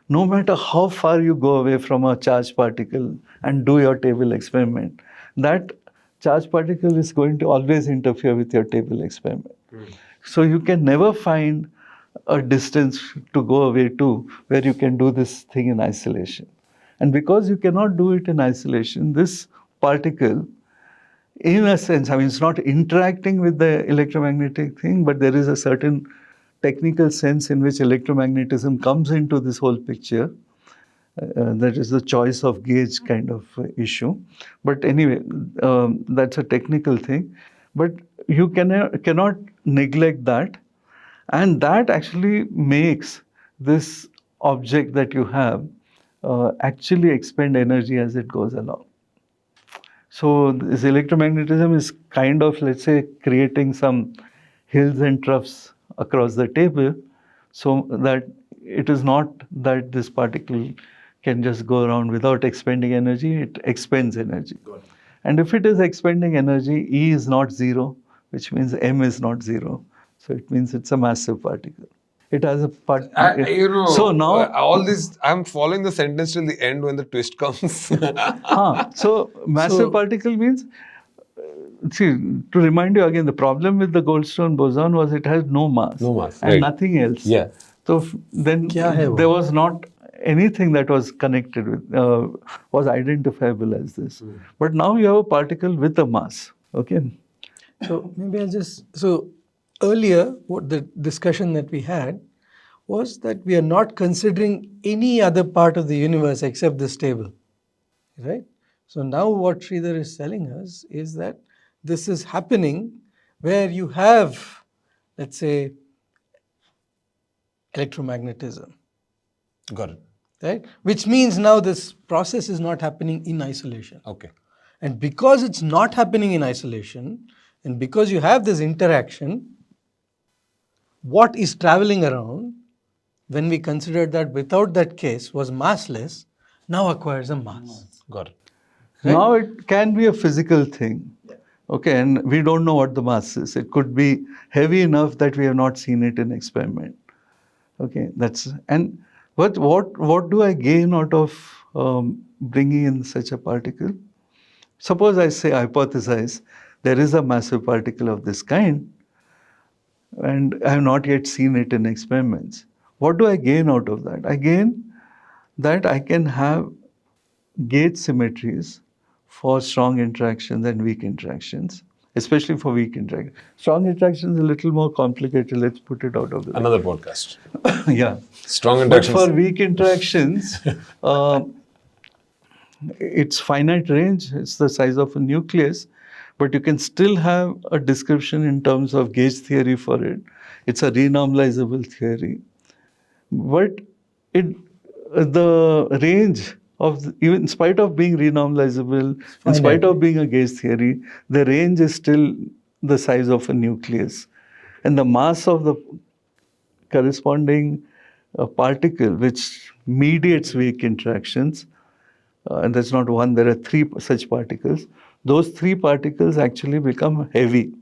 no matter how far you go away from a charged particle and do your table experiment, that charged particle is going to always interfere with your table experiment. So you can never find a distance to go away to where you can do this thing in isolation. And because you cannot do it in isolation, this particle, in a sense, it's not interacting with the electromagnetic thing, but there is a certain technical sense in which electromagnetism comes into this whole picture. That is the choice of gauge kind of issue. But anyway, that's a technical thing. But you cannot neglect that. And that actually makes this object that you have actually expend energy as it goes along. So this electromagnetism is kind of, let's say, creating some hills and troughs across the table, so that it is not that this particle can just go around without expending energy, it expends energy. And if it is expending energy, E is not zero, which means M is not zero. So it means it's a massive particle. It has a part. So now all this, I'm following the sentence till the end when the twist comes. So massive particle means, see, to remind you again, the problem with the Goldstone boson was it has no mass. And right. Nothing else. Yeah. So then there was not anything that was connected with, was identifiable as this. But now you have a particle with a mass. Okay. So maybe so earlier, what the discussion that we had was that we are not considering any other part of the universe except this table. right? So now what Sridhar is telling us is that this is happening where you have, let's say, electromagnetism, Got it. right? Which means now this process is not happening in isolation. Okay. And because it's not happening in isolation, and because you have this interaction, what is traveling around, when we considered that without that case was massless, now acquires a mass. Got it. Right? Now it can be a physical thing. Okay, and we don't know what the mass is. It could be heavy enough that we have not seen it in experiment. Okay, what do I gain out of bringing in such a particle? Suppose I say, hypothesize, there is a massive particle of this kind, and I have not yet seen it in experiments. What do I gain out of that? I gain that I can have gauge symmetries for strong interactions and weak interactions, especially for weak interactions. Strong interactions is a little more complicated. Let's put it out of the way. Another podcast. Yeah. Strong But interactions. for weak interactions, it's finite range. It's the size of a nucleus, but you can still have a description in terms of gauge theory for it. It's a renormalizable theory. But the range of, even in spite of being renormalizable, in spite of being a gauge theory, the range is still the size of a nucleus. And the mass of the corresponding particle which mediates weak interactions, and that's not one, there are three such particles. Those three particles actually become heavy.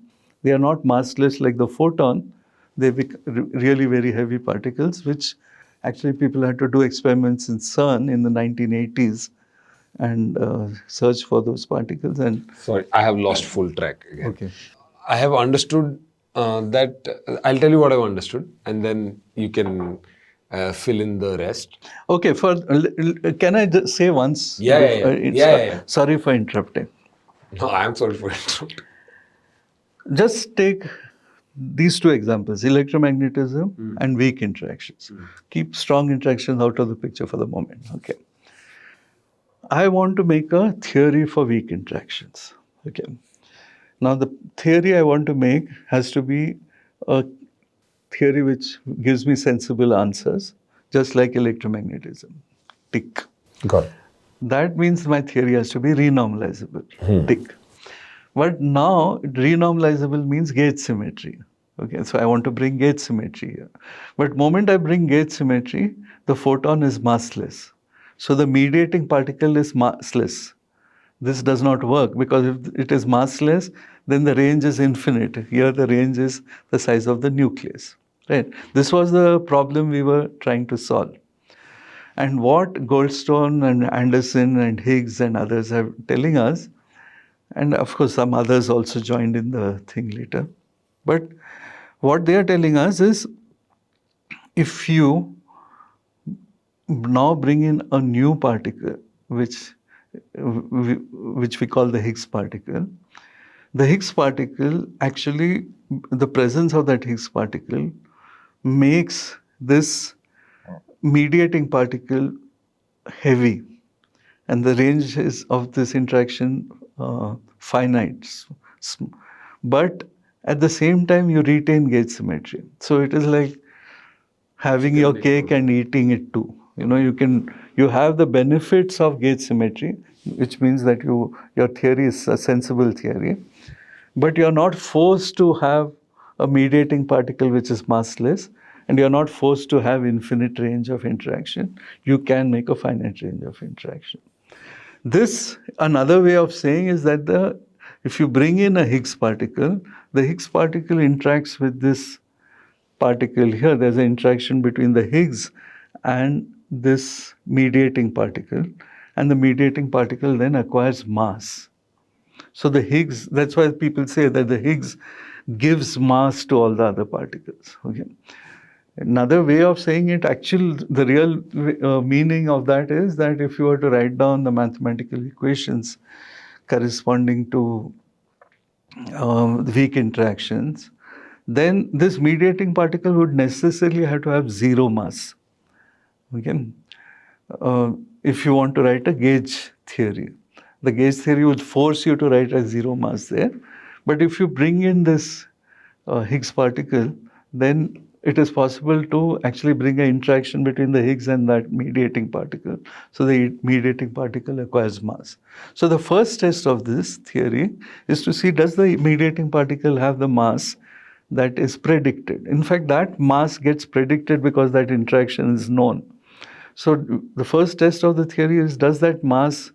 They are not massless like the photon. They become really very heavy particles, which actually people had to do experiments in CERN in the 1980s and search for those particles. And Sorry, I have lost full track again. okay. I have understood that. I'll tell you what I've understood, and then you can fill in the rest. Okay, can I just say once? Yeah. Sorry for interrupting. No, I'm sorry for interrupting. Just take these two examples, electromagnetism and weak interactions. Keep strong interactions out of the picture for the moment. Okay. I want to make a theory for weak interactions. Okay. Now the theory I want to make has to be a theory which gives me sensible answers, just like electromagnetism. Tick. Got it. That means my theory has to be renormalizable. Tick. But now renormalizable means gauge symmetry. Okay, so I want to bring gauge symmetry here. But moment I bring gauge symmetry, the photon is massless. So the mediating particle is massless. This does not work because if it is massless, then the range is infinite. Here the range is the size of the nucleus. Right? This was the problem we were trying to solve. And what Goldstone and Anderson and Higgs and others are telling us, and of course some others also joined in the thing later, but what they are telling us is, if you now bring in a new particle, which we call the Higgs particle, the Higgs particle actually, the presence of that Higgs particle makes this mediating particle heavy, and the range is of this interaction finite. But at the same time, you retain gauge symmetry. So it is like having your cake and eating it too. You have the benefits of gauge symmetry, which means that your theory is a sensible theory, but you're not forced to have a mediating particle which is massless, and you're not forced to have infinite range of interaction. You can make a finite range of interaction. This, another way of saying, is that if you bring in a Higgs particle, the Higgs particle interacts with this particle here. There's an interaction between the Higgs and this mediating particle, and the mediating particle then acquires mass. So the Higgs, that's why people say that the Higgs gives mass to all the other particles. Okay. Another way of saying it, actually, the real meaning of that is that if you were to write down the mathematical equations corresponding to weak interactions, then this mediating particle would necessarily have to have zero mass. Okay? if you want to write a gauge theory. The gauge theory would force you to write a zero mass there. But if you bring in this Higgs particle, then it is possible to actually bring an interaction between the Higgs and that mediating particle. So the mediating particle acquires mass. So the first test of this theory is to see, does the mediating particle have the mass that is predicted? In fact, that mass gets predicted because that interaction is known. So the first test of the theory is, does that mass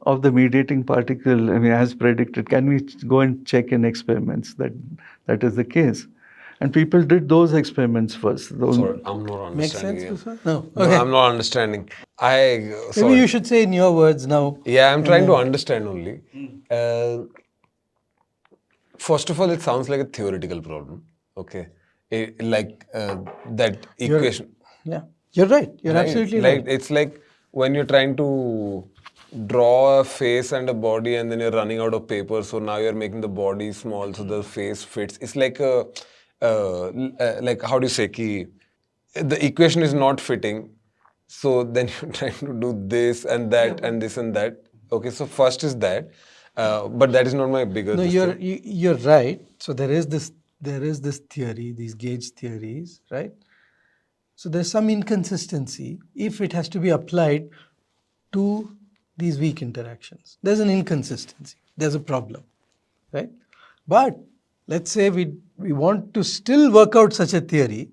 of the mediating particle, as predicted, can we go and check in experiments that is the case? And people did those experiments first. Sorry, I'm not Makes sense, understanding. Biswa? No. No, Okay. I'm not understanding. Maybe you should say in your words now. Yeah, I'm trying to understand only. First of all, it sounds like a theoretical problem. Okay. That equation. Yeah, you're right. You're Right? absolutely Like, right. it's like when you're trying to draw a face and a body and then you're running out of paper, so now you're making the body small so the face fits. It's like like how do you say, the equation is not fitting, so then you're trying to do this and that and this and that. Okay, so first is that, but that is not my bigger. No, you're right. So there is this theory, these gauge theories, right? So there's some inconsistency if it has to be applied to these weak interactions. There's an inconsistency. There's a problem, right? But let's say we want to still work out such a theory.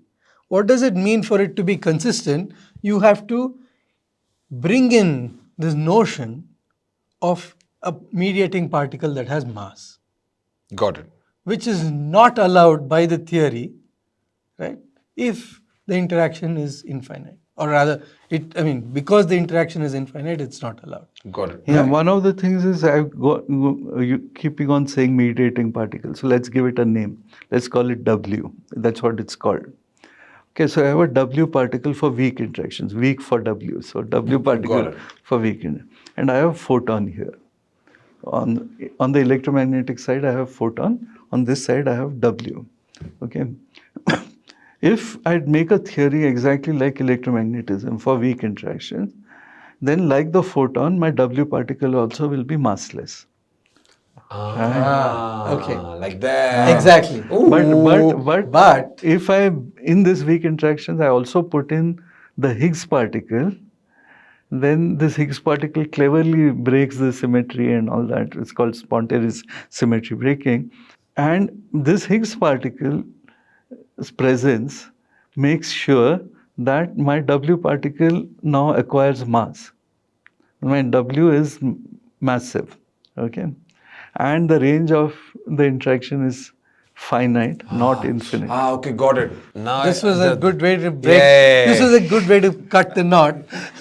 What does it mean for it to be consistent? You have to bring in this notion of a mediating particle that has mass, Got it. which is not allowed by the theory, right? If the interaction is infinite, or rather, because the interaction is infinite, it's not allowed. Got it. Yeah, one of the things is you keeping on saying mediating particle. So let's give it a name. Let's call it W. That's what it's called. Okay, so I have a W particle for weak interactions, weak for W. So W particle for weak, and I have photon here. On the electromagnetic side, I have photon. On this side, I have W. Okay. If I'd make a theory exactly like electromagnetism for weak interactions, then like the photon, my W particle also will be massless. Okay. Like that. Exactly. But if in this weak interactions, I also put in the Higgs particle, then this Higgs particle cleverly breaks the symmetry and all that. It's called spontaneous symmetry breaking. And this Higgs particle's presence makes sure that my W particle now acquires mass. My W is massive, okay? And the range of the interaction is finite, not infinite. Okay, got it. Now This was a good way to break. Yeah. This was a good way to cut the knot.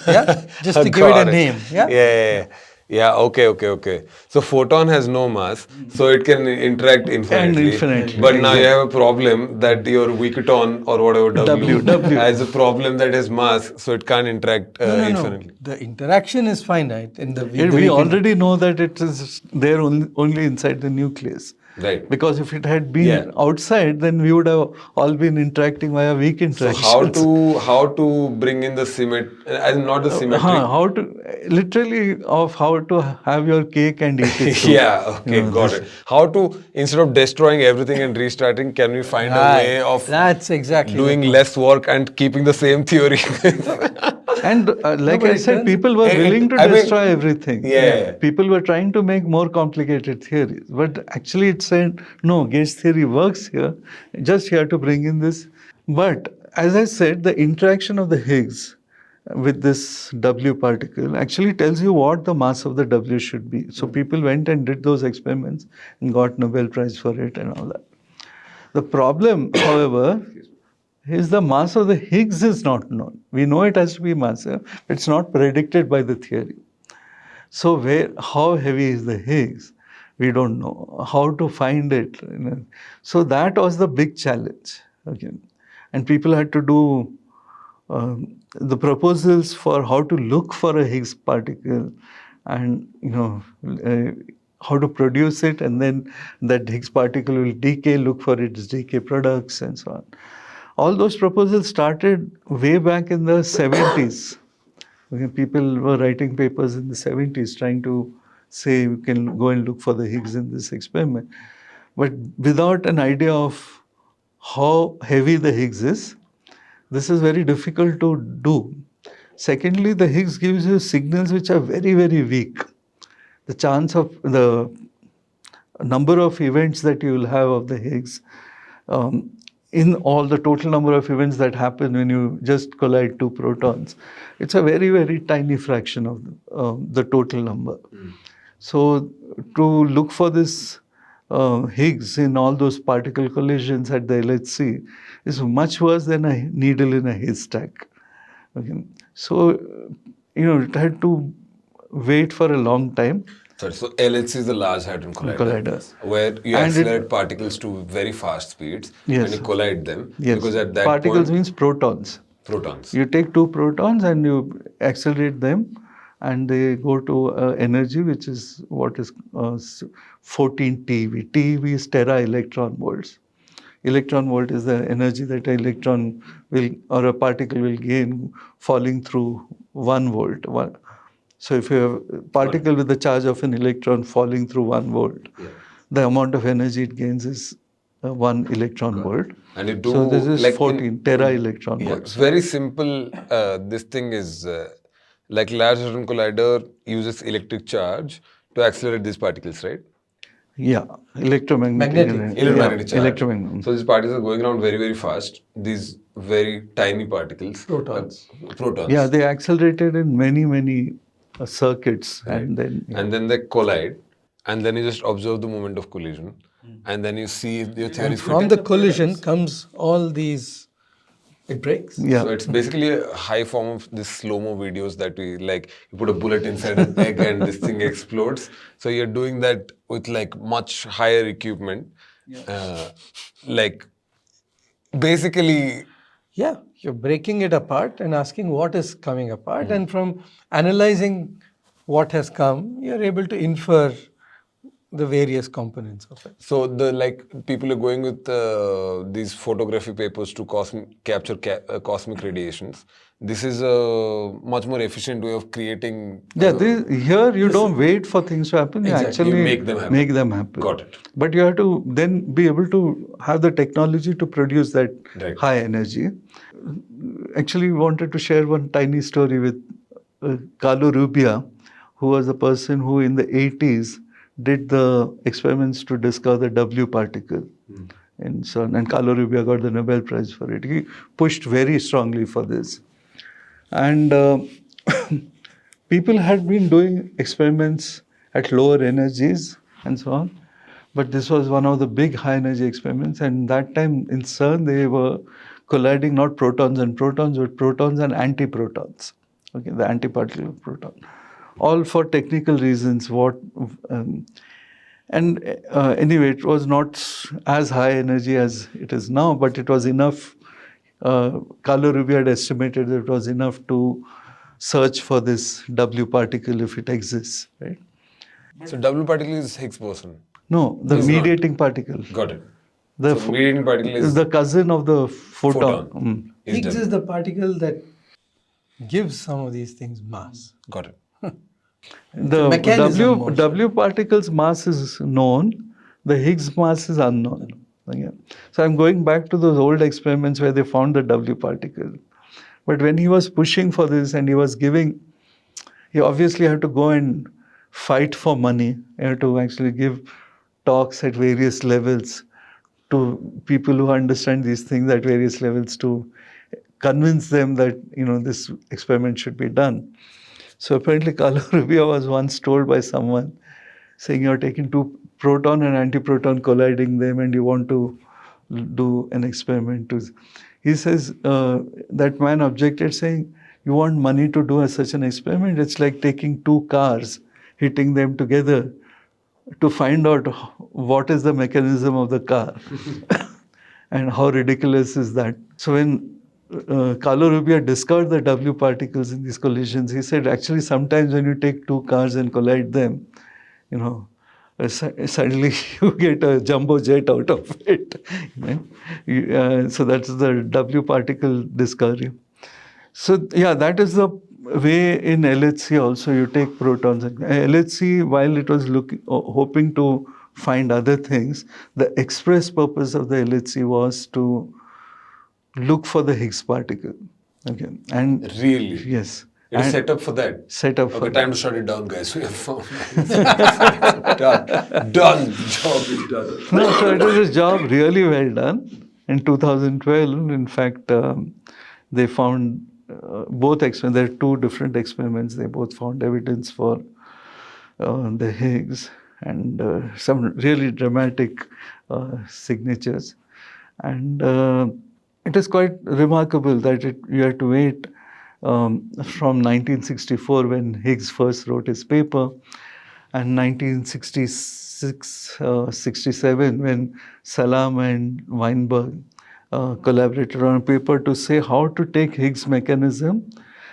Yeah, just to give it a name. Yeah. Yeah. Okay. So photon has no mass, so it can interact infinitely. But now you have a problem that your weaketon or whatever W has a problem that has mass, so it can't interact infinitely. No. The interaction is finite in the We already know that it is there only inside the nucleus. Right. Because if it had been outside, then we would have all been interacting via weak interactions. So how to bring in the symmetry, not the symmetry. How to have your cake and eat it. Got it. How to, instead of destroying everything and restarting, can we find a way of that's exactly doing less work and keeping the same theory? And like I said, people were willing to destroy everything. Yeah. People were trying to make more complicated theories. But actually it said, no, gauge theory works here. Just here to bring in this. But as I said, the interaction of the Higgs with this W particle actually tells you what the mass of the W should be. So people went and did those experiments and got Nobel Prize for it and all that. The problem, however, is the mass of the Higgs is not known. We know it has to be massive, but it's not predicted by the theory. So how heavy is the Higgs? We don't know. How to find it? So that was the big challenge. Okay. And people had to do the proposals for how to look for a Higgs particle and how to produce it, and then that Higgs particle will decay, look for its decay products and so on. All those proposals started way back in the 70s. Okay, people were writing papers in the 70s trying to say you can go and look for the Higgs in this experiment. But without an idea of how heavy the Higgs is, this is very difficult to do. Secondly, the Higgs gives you signals which are very, very weak. The chance of the number of events that you will have of the Higgs in all the total number of events that happen when you just collide two protons, it's a very, very tiny fraction of the total number. So to look for this Higgs in all those particle collisions at the LHC is much worse than a needle in a haystack. Okay. So, it had to wait for a long time. Sorry, so LHC is the Large Hadron Collider, where you And accelerate particles to very fast speeds Yes. and you collide them. Yes. Because at that Particles point, means protons. protons. You take two protons and you accelerate them, and they go to energy which is what is 14 TeV. TeV is tera electron volts. Electron volt is the energy that an electron will or a particle will gain falling through 1 volt. So if you have a particle with the charge of an electron falling through 1 volt, the amount of energy it gains is 1 electron volt. And you do So this is like 14 tera electron It's volts. very simple. This thing is like Large Hadron Collider uses electric charge to accelerate these particles, right? Yeah, electromagnetic Electromagnetic charge. Electromagnetic. So these particles are going around very, very fast. These very tiny particles. Protons. Protons. Yeah, they accelerated in many, many circuits, and then And then they collide. And then you just observe the moment of collision. And then you see if your theory is From the collision comes all these, it breaks. yeah. So it's basically a high form of this slow-mo videos that we like. You put a bullet inside an egg and this thing explodes. So you're doing that with like much higher equipment. Like basically, Yeah, you're breaking it apart and asking what is coming apart. And from analyzing what has come, you're able to infer the various components of it. so the like people are going with these photography papers to capture cosmic radiations. This is a much more efficient way of creating. Yeah, here you don't wait for things to happen. You Exactly. actually You make them happen. Got it. But you have to then be able to have the technology to produce that Right. high energy. Actually, we wanted to share one tiny story with Carlo Rubbia, who was the person who in the 80s did the experiments to discover the W particle. And so, and Carlo Rubbia got the Nobel Prize for it. He pushed very strongly for this. And people had been doing experiments at lower energies and so on. But this was one of the big high energy experiments. And that time in CERN, they were colliding not protons and protons, but protons and antiprotons. Okay, the antiparticle of proton. All for technical reasons. Anyway, it was not as high energy as it is now, but it was enough. Carlo Rubbia had estimated that it was enough to search for this W particle if it exists, right? So W particle is Higgs boson. No, the It's not. mediating particle. Got it. The So mediating particle is the cousin of the photon. photon. Is Higgs W. is the particle that gives some of these things mass. Got it. The mechanism more so. W particle's mass is known, the Higgs mass is unknown. Okay. So I'm going back to those old experiments where they found the W particle. But when he was pushing for this and he obviously had to go and fight for money. He had to actually give talks at various levels to people who understand these things at various levels to convince them that, this experiment should be done. So apparently Carlo Rubbia was once told by someone saying you're taking two proton and antiproton colliding them and you want to do an experiment. He says that man objected saying you want money to do such an experiment? It's like taking two cars, hitting them together to find out what is the mechanism of the car. And how ridiculous is that? So when Carlo Rubbia discovered the W particles in these collisions, he said actually sometimes when you take two cars and collide them, suddenly you get a jumbo jet out of it. So that's the W particle discovery. So yeah, that is the way in LHC also you take protons. LHC, while it was hoping to find other things, the express purpose of the LHC was to look for the Higgs particle. Okay, and Really? yes, It was and set up for that. set up for Okay, time to shut it down, guys. We have found done. Job is done. No, so it was a job really well done. In 2012, in fact, they found both experiments. There are two different experiments. They both found evidence for the Higgs and some really dramatic signatures. And it is quite remarkable that you have to wait from 1964 when Higgs first wrote his paper, and 1966, 67 when Salam and Weinberg collaborated on a paper to say how to take Higgs mechanism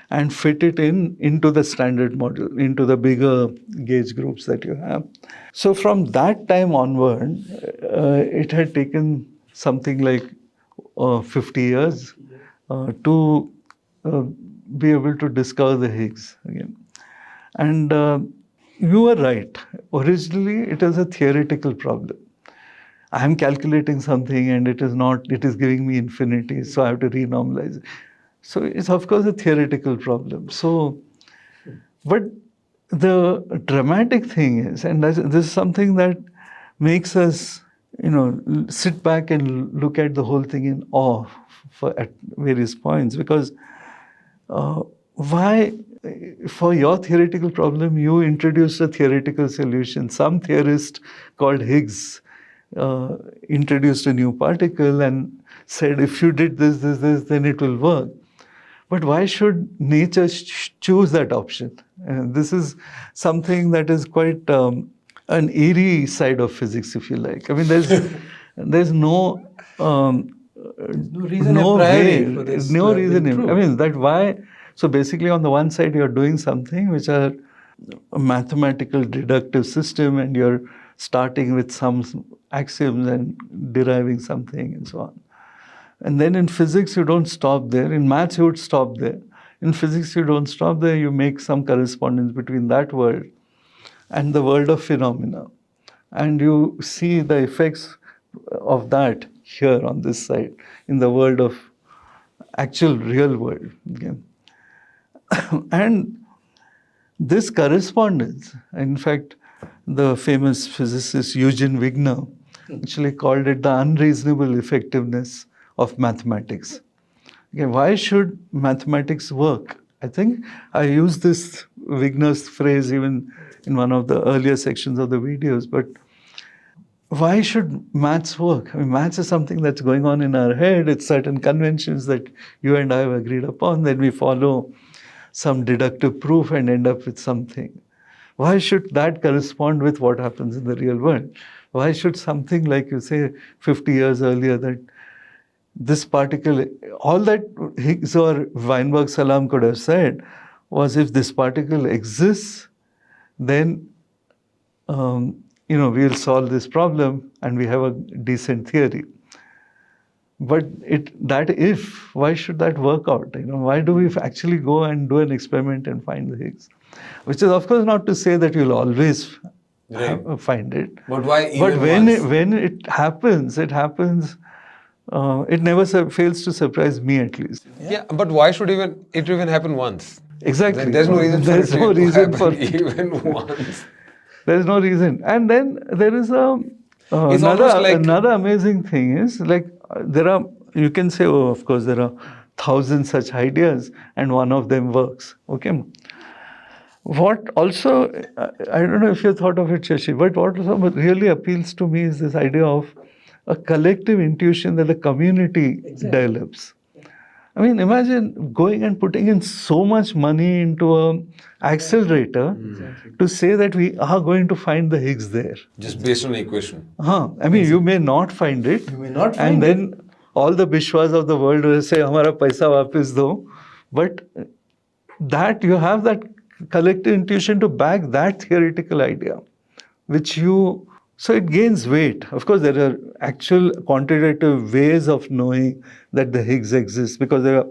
and fit it into the standard model, into the bigger gauge groups that you have. So from that time onward, it had taken something like 50 years to be able to discover the Higgs again. And you were right. Originally, it was a theoretical problem. I am calculating something and it is giving me infinity, so I have to renormalize it. So it's of course a theoretical problem. So, but the dramatic thing is, and this is something that makes us, sit back and look at the whole thing in awe at various points, because why, for your theoretical problem, you introduced a theoretical solution. Some theorist called Higgs introduced a new particle and said, if you did this, then it will work. But why should nature choose that option? And this is something that is quite an eerie side of physics, if you like. I mean, there's no reason a priori for this. No reason. I mean, that why? So basically, on the one side, you're doing something which are a mathematical deductive system, and you're starting with some axioms and deriving something and so on. And then in physics, you don't stop there. In maths, you would stop there. In physics, you don't stop there. You make some correspondence between that world and the world of phenomena. And you see the effects of that here on this side, in the world of actual real world. Okay? And this correspondence, in fact, the famous physicist Eugene Wigner actually called it the unreasonable effectiveness of mathematics. Okay, why should mathematics work? I think I used this Wigner's phrase even in one of the earlier sections of the videos, but why should maths work? I mean, maths is something that's going on in our head. It's certain conventions that you and I have agreed upon. Then we follow some deductive proof and end up with something. Why should that correspond with what happens in the real world? Why should something like, you say, 50 years earlier, that this particle, all that Higgs or Weinberg Salam could have said was, if this particle exists, then we'll solve this problem and we have a decent theory. But why should that work out? Why do we actually go and do an experiment and find the Higgs? Which is, of course, not to say that you'll always find it. But why? But when it happens, it never fails to surprise me, at least. Yeah, but why should it even happen once? Exactly. There's no reason There's for no it to reason happen for even once. There's no reason. And then there is another amazing thing is, like, you can say, oh, of course, there are 1,000 such ideas and one of them works. Okay. What also, I don't know if you thought of it, Shashi, but what also really appeals to me is this idea of a collective intuition that the community develops. I mean, imagine going and putting in so much money into an accelerator to say that we are going to find the Higgs there. Just based on an equation. I mean, you may not find it. And then all the Biswas of the world will say, "Hamara paisa wapis do." But that you have that collective intuition to back that theoretical idea, so it gains weight. Of course, there are actual quantitative ways of knowing that the Higgs exists, because there are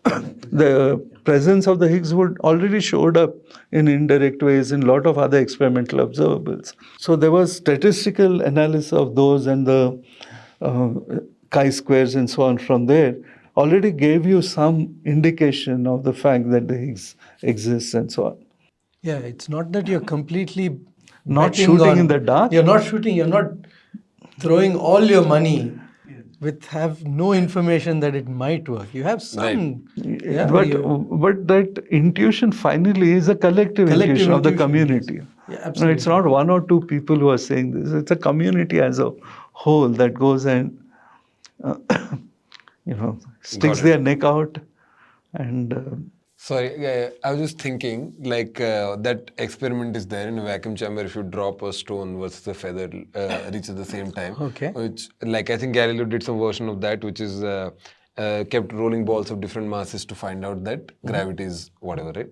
the presence of the Higgs would already showed up in indirect ways in a lot of other experimental observables. So there was statistical analysis of those and the uh, chi-squares and so on from there already gave you some indication of the fact that the Higgs exists and so on. Yeah, it's not that you're completely Not betting shooting on, in the dark. You're not shooting. You're not throwing all your money with have no information that it might work. You have some. Yeah, but that intuition finally is a collective intuition of the community. Yes. Yeah, No, absolutely. it's not one or two people who are saying this. It's a community as a whole that goes and uh, sticks their neck out and Sorry, I was just thinking, that experiment is there in a vacuum chamber. If you drop a stone versus a feather reach at the same time. Okay. Which, I think Galileo did some version of that, which is kept rolling balls of different masses to find out that gravity is whatever, right?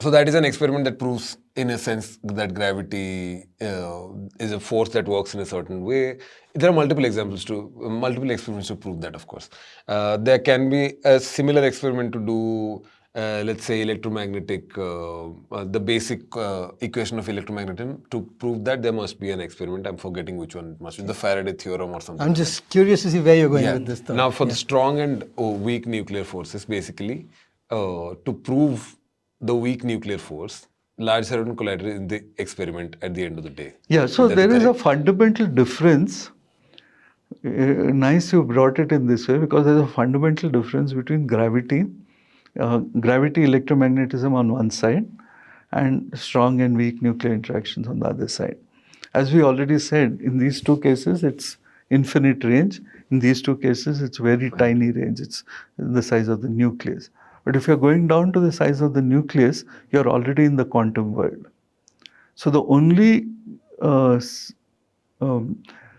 So that is an experiment that proves, in a sense, that gravity is a force that works in a certain way. There are multiple examples multiple experiments to prove that, of course. There can be a similar experiment to do. Let's say electromagnetic, the basic equation of electromagnetism. To prove that, there must be an experiment. I'm forgetting which one it must be. The Faraday theorem or something. I'm just curious to see where you're going with this thought. Now, for the strong and weak nuclear forces, basically, to prove the weak nuclear force, Large Hadron Collider is the experiment at the end of the day. yeah. So there is a fundamental difference. Nice you brought it in this way because there's a fundamental difference between gravity electromagnetism on one side and strong and weak nuclear interactions on the other side. As we already said, in these two cases it's infinite range. In these two cases it's very tiny range. It's the size of the nucleus. But if you're going down to the size of the nucleus, you're already in the quantum world. So the only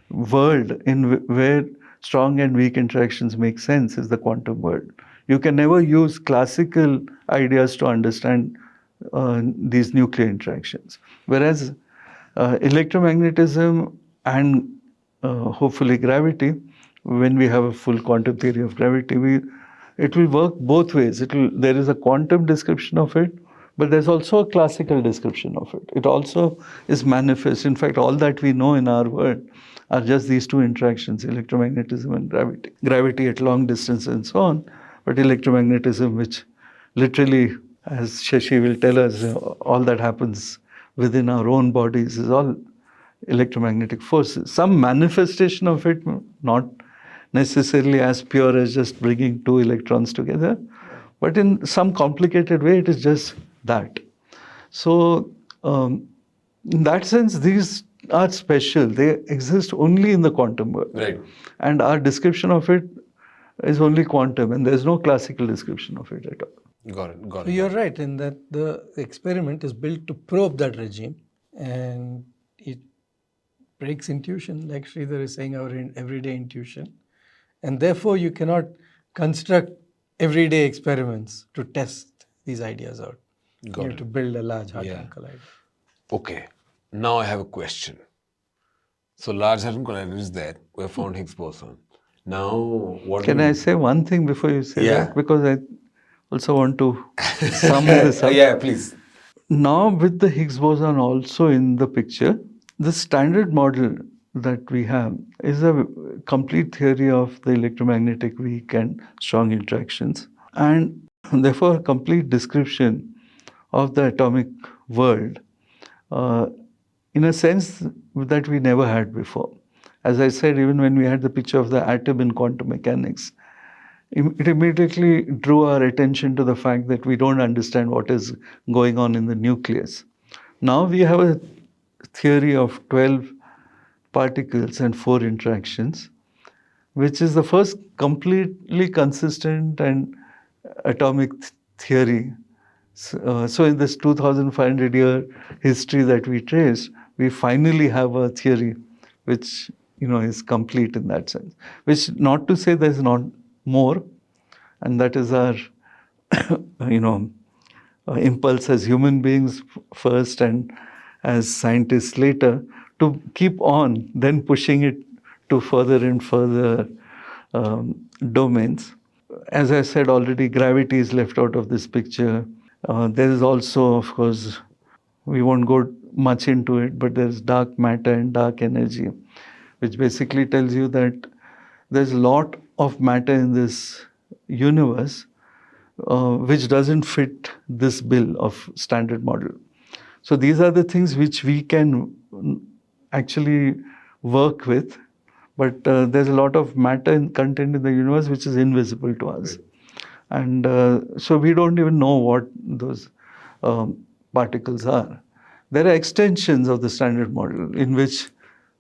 world where strong and weak interactions make sense is the quantum world. You can never use classical ideas to understand these nuclear interactions. Whereas electromagnetism and hopefully gravity, when we have a full quantum theory of gravity, it will work both ways. There is a quantum description of it, but there's also a classical description of it. It also is manifest. In fact, all that we know in our world are just these two interactions, electromagnetism and gravity. Gravity at long distance and so on, but electromagnetism, which literally, as Shashi will tell us, all that happens within our own bodies is all electromagnetic forces. Some manifestation of it, not necessarily as pure as just bringing two electrons together, but in some complicated way, it is just that. So, in that sense, these are special. They exist only in the quantum world. Right. And our description of it is only quantum, and there's no classical description of it at all. Got it. So you're right in that the experiment is built to probe that regime, and it breaks intuition, like Sridhar is saying, our everyday intuition. And therefore, you cannot construct everyday experiments to test these ideas out. You have to build a large hadron collider. Okay, now I have a question. So Large Hadron Collider is there. We have found Higgs boson. Now, what Can I say one thing before you say that? Because I also want to sum this up. Yeah, please. Now, with the Higgs boson also in the picture, the standard model that we have is a complete theory of the electromagnetic weak and strong interactions, and therefore a complete description of the atomic world in a sense that we never had before. As I said, even when we had the picture of the atom in quantum mechanics, it immediately drew our attention to the fact that we don't understand what is going on in the nucleus. Now we have a theory of 12 particles and 4 interactions, which is the first completely consistent and atomic theory. So in this 2,500 year history that we trace, we finally have a theory which is complete in that sense. Which not to say there's not more, and that is our impulse as human beings first and as scientists later, to keep on then pushing it to further and further domains. as I said already, gravity is left out of this picture. There is also, of course, we won't go much into it, but there's dark matter and dark energy, which basically tells you that there's a lot of matter in this universe which doesn't fit this bill of standard model. So these are the things which we can actually work with, but there's a lot of matter and content in the universe which is invisible to us. And so we don't even know what those particles are. There are extensions of the standard model in which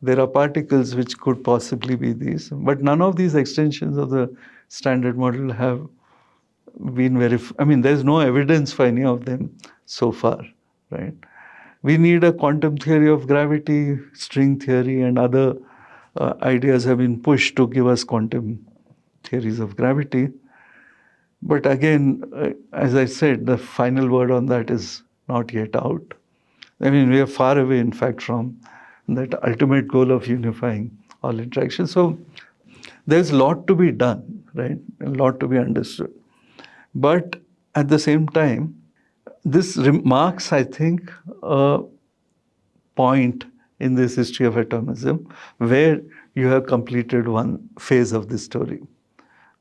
there are particles which could possibly be these, but none of these extensions of the standard model have been verified. I mean, there's no evidence for any of them so far, right? We need a quantum theory of gravity, string theory, and other ideas have been pushed to give us quantum theories of gravity. But again, as I said, the final word on that is not yet out. I mean, we are far away, in fact, from that ultimate goal of unifying all interactions. So there's a lot to be done, right? A lot to be understood. But at the same time, this marks, I think, a point in this history of atomism where you have completed one phase of this story.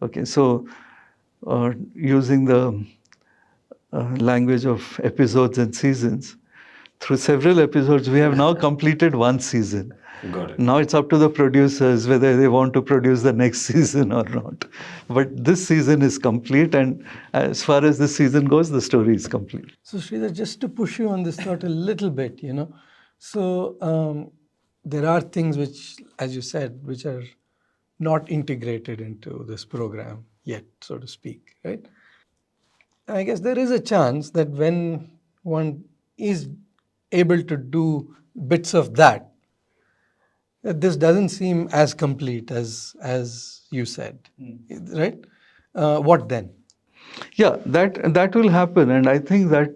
Okay, so using the language of episodes and seasons, through several episodes, we have now completed one season. Got it. Now it's up to the producers whether they want to produce the next season or not. But this season is complete, and as far as this season goes, the story is complete. So Sridhar, just to push you on this thought a little bit, so there are things which, as you said, which are not integrated into this program yet, so to speak, right? I guess there is a chance that when one is able to do bits of that, this doesn't seem as complete as you said, right? What then? Yeah, that will happen, and I think that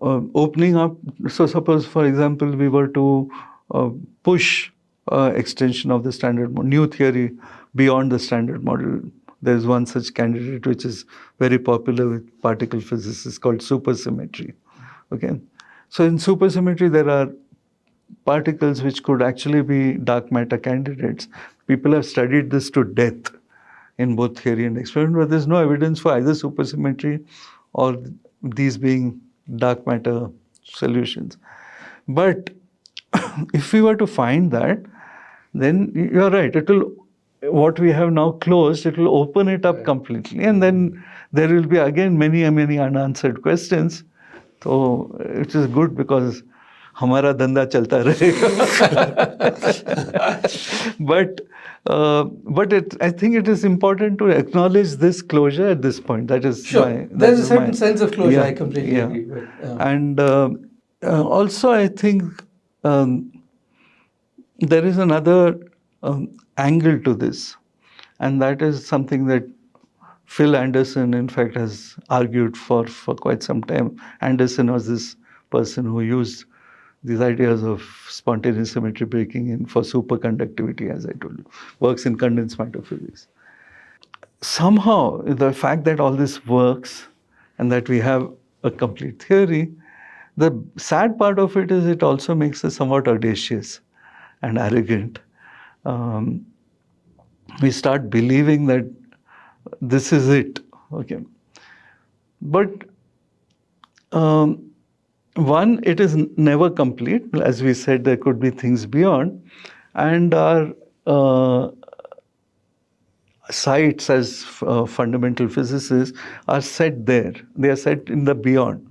opening up. So suppose, for example, we were to push extension of the standard new theory beyond the standard model. There is one such candidate which is very popular with particle physicists called supersymmetry. Okay, so in supersymmetry there are particles which could actually be dark matter candidates. People have studied this to death in both theory and experiment, but there's no evidence for either supersymmetry or these being dark matter solutions. But if we were to find that, then you're right, it will, what we have now closed, it will open it up completely, and then there will be again many unanswered questions. So it is good because हमारा धंधा चलता रहेगा. But I think it is important to acknowledge this closure at this point. That is sure. There's a certain sense of closure. I completely agree with. And also, I think there is another angle to this, and that is something that Phil Anderson, in fact, has argued for quite some time. Anderson was this person who used these ideas of spontaneous symmetry breaking in for superconductivity, as I told you, works in condensed matter physics. Somehow, the fact that all this works and that we have a complete theory, the sad part of it is it also makes us somewhat audacious and arrogant. We start believing that this is it. Okay, but one, it is never complete. As we said, there could be things beyond, and our sights as fundamental physicists are set there. They are set in the beyond.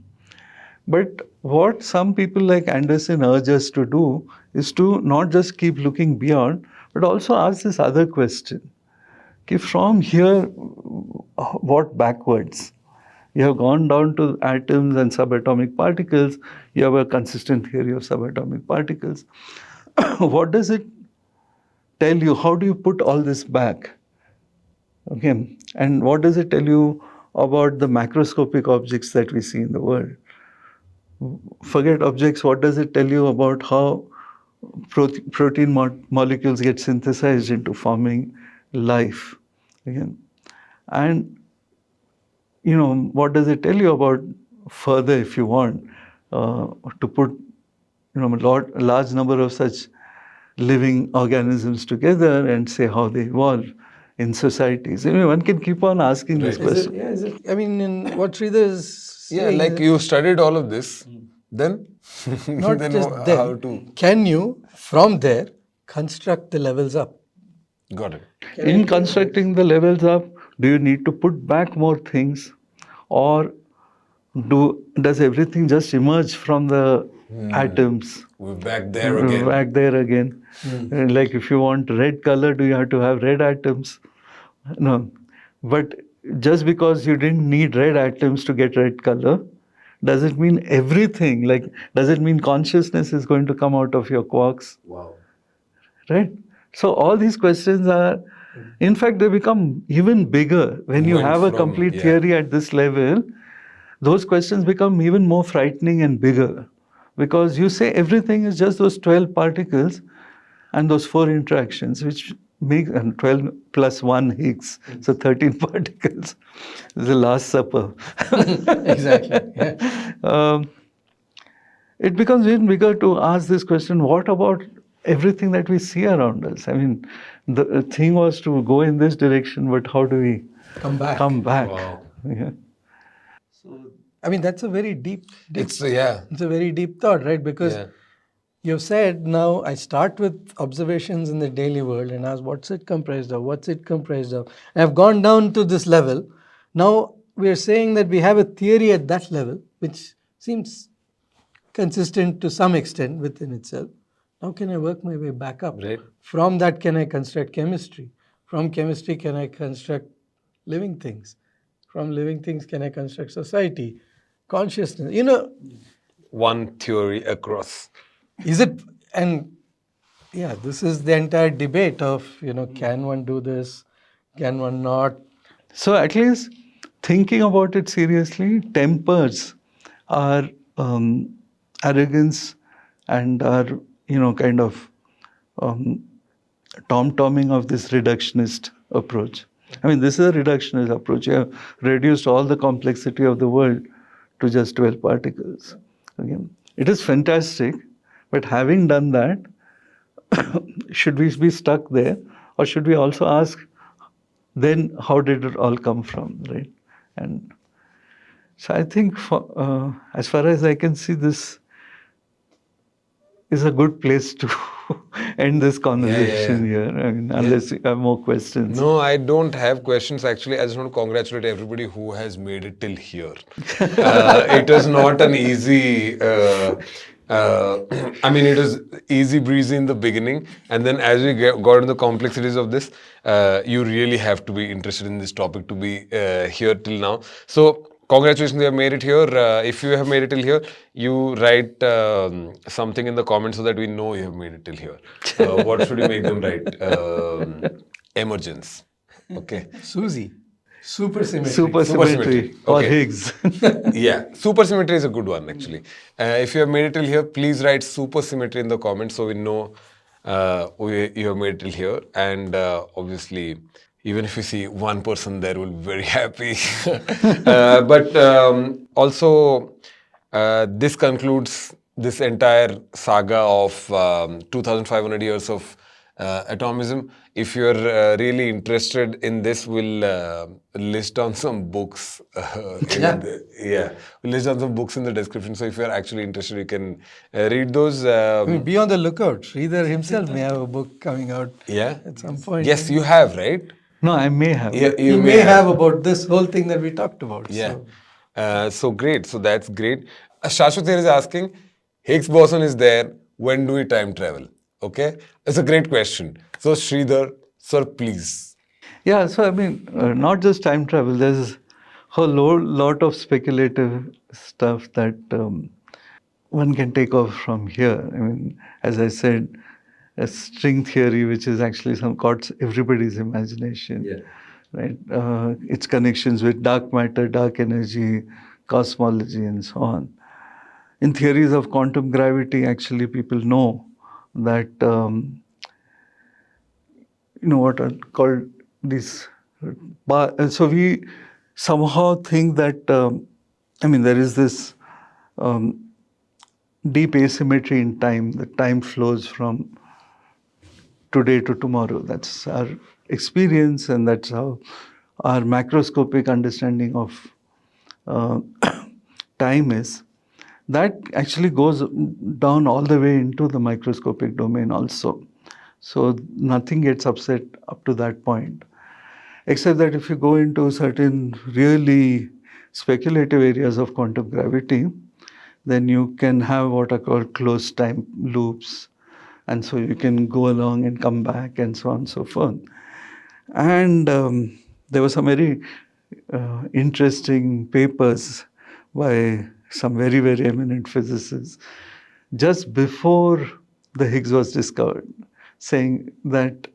But what some people like Anderson urge us to do is to not just keep looking beyond, but also ask this other question. Okay, from here, what backwards? You have gone down to atoms and subatomic particles. You have a consistent theory of subatomic particles. What does it tell you? How do you put all this back? Okay, and what does it tell you about the macroscopic objects that we see in the world? Forget objects. What does it tell you about how protein molecules get synthesized into forming life? Again, And, you know, what does it tell you about further, if you want, to put, you know, a large number of such living organisms together and say how they evolve in societies? I mean, one can keep on asking this question. I mean, in what Sridhar is Yeah, saying, like you studied all of this, then not then just how then, to can you, from there, construct the levels up? got it. In constructing the levels up, do you need to put back more things, or does everything just emerge from the atoms? We're back there again. Back there again. Like if you want red color, do you have to have red atoms? No. But just because you didn't need red atoms to get red color, does it mean everything? Like, does it mean consciousness is going to come out of your quarks? Wow. Right? So all these questions are, in fact, they become even bigger. When you Moving have a from- complete yeah. theory at this level, those questions become even more frightening and bigger. Because you say everything is just those 12 particles and those 4 interactions, which make, and 12 plus 1 Higgs, so 13 particles. It's the Last Supper. Exactly. Yeah. It becomes even bigger to ask this question, what about everything that we see around us? I mean, the thing was to go in this direction, but how do we Come back. come back? Wow. Yeah. I mean, that's a very deep It's yeah. it's a very deep thought, right? Because Yeah. you've said, now I start with observations in the daily world and ask, what's it comprised of? What's it comprised of? And I've gone down to this level. Now we are saying that we have a theory at that level, which seems consistent to some extent within itself. Now can I work my way back up? Right. From that, can I construct chemistry? From chemistry, can I construct living things? From living things, can I construct society? Consciousness. You know, One theory across. is it, and yeah, this is the entire debate of, you know, can one do this? Can one not? So at least thinking about it seriously tempers our arrogance and our, you know, kind of tom-tomming of this reductionist approach. I mean, this is a reductionist approach. You have reduced all the complexity of the world to just 12 particles. Again, it is fantastic, but having done that, should we be stuck there, or should we also ask, then how did it all come from, right? And so I think, as far as I can see, this is a good place to end this conversation here. I mean, unless you have more questions. No, I don't have questions actually. I just want to congratulate everybody who has made it till here. It is not an easy. I mean, it is easy breezy in the beginning, and then as we got into the complexities of this, you really have to be interested in this topic to be here till now. So, congratulations, you have made it here. If you have made it till here, you write something in the comments so that we know you have made it till here. What should you make them write? Emergence. Okay. Susie. Supersymmetry. Supersymmetry or Okay. Higgs. Yeah, supersymmetry is a good one actually. If you have made it till here, please write supersymmetry in the comments so we know you have made it till here. And obviously, even if you see one person there, we'll be very happy. But also, this concludes this entire saga of 2,500 years of atomism. If you're really interested in this, we'll list down some books. We'll list down some books in the description. So if you're actually interested, you can read those. I mean, be on the lookout. Sridhar himself may have a book coming out at some point. Yes, you have, right? No, I may have. Yeah, He may have about this whole thing that we talked about. Yeah. So. So great. So that's great. Shashwat here is asking, Higgs boson is there. When do we time travel? Okay. It's a great question. So Sridhar, sir, please. Yeah, so I mean, not just time travel, there's a lot of speculative stuff that one can take off from here. I mean, as I said, a string theory, which is actually caught everybody's imagination, right? Its connections with dark matter, dark energy, cosmology, and so on. In theories of quantum gravity, actually, people know that, you know, what are called these But, so we somehow think that, there is this deep asymmetry in time. The time flows from today to tomorrow. That's our experience, and that's how our macroscopic understanding of uh, time is. That actually goes down all the way into the microscopic domain also. So nothing gets upset up to that point. Except that if you go into certain really speculative areas of quantum gravity, then you can have what are called closed time loops. And so you can go along and come back and so on and so forth. And there were some very interesting papers by some very, very eminent physicists just before the Higgs was discovered, saying that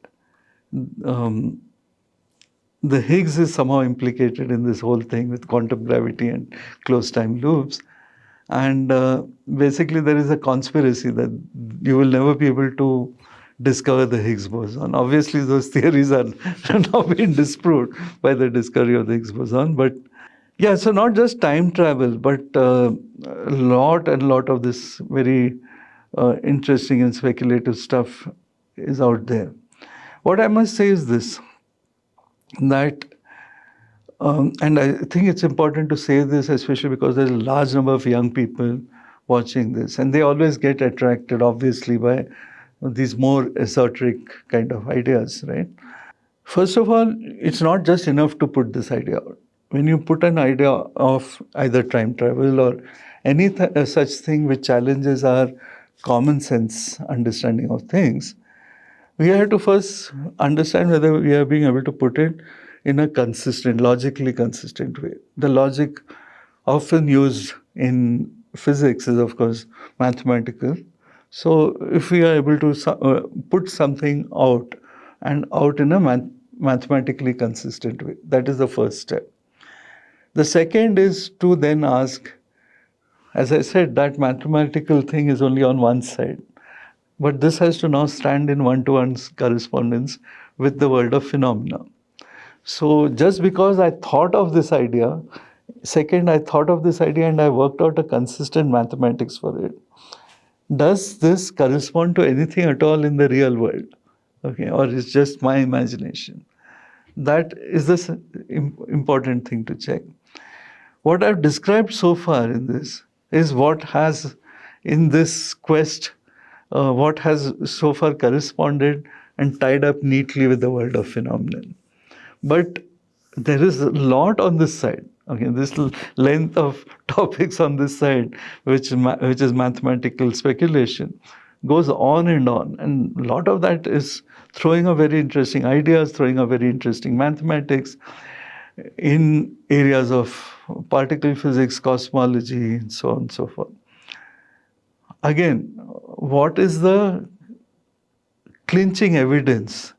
the Higgs is somehow implicated in this whole thing with quantum gravity and closed time loops. And basically, there is a conspiracy that you will never be able to discover the Higgs boson. Obviously, those theories are now been disproved by the discovery of the Higgs boson. But yeah, so not just time travel, but a lot of this very interesting and speculative stuff is out there. What I must say is this, that and I think it's important to say this, especially because there's a large number of young people watching this, and they always get attracted, obviously, by these more esoteric kind of ideas, right? First of all, it's not just enough to put this idea out. When you put an idea of either time travel or any such thing which challenges our common sense understanding of things, we have to first understand whether we are being able to put it in a consistent, logically consistent way. The logic often used in physics is, of course, mathematical. So if we are able to put something out and out in a mathematically consistent way, that is the first step. The second is to then ask, as I said, that mathematical thing is only on one side. But this has to now stand in one-to-one correspondence with the world of phenomena. So just because I thought of this idea, second, I thought of this idea and I worked out a consistent mathematics for it. Does this correspond to anything at all in the real world? Okay, or is just my imagination? That is the important thing to check. What I've described so far in this is what has, in this quest, what has so far corresponded and tied up neatly with the world of phenomenon. But there is a lot on this side. Okay, this length of topics on this side, which is mathematical speculation, goes on, and a lot of that is throwing up very interesting ideas, throwing up very interesting mathematics in areas of particle physics, cosmology, and so on and so forth. Again, what is the clinching evidence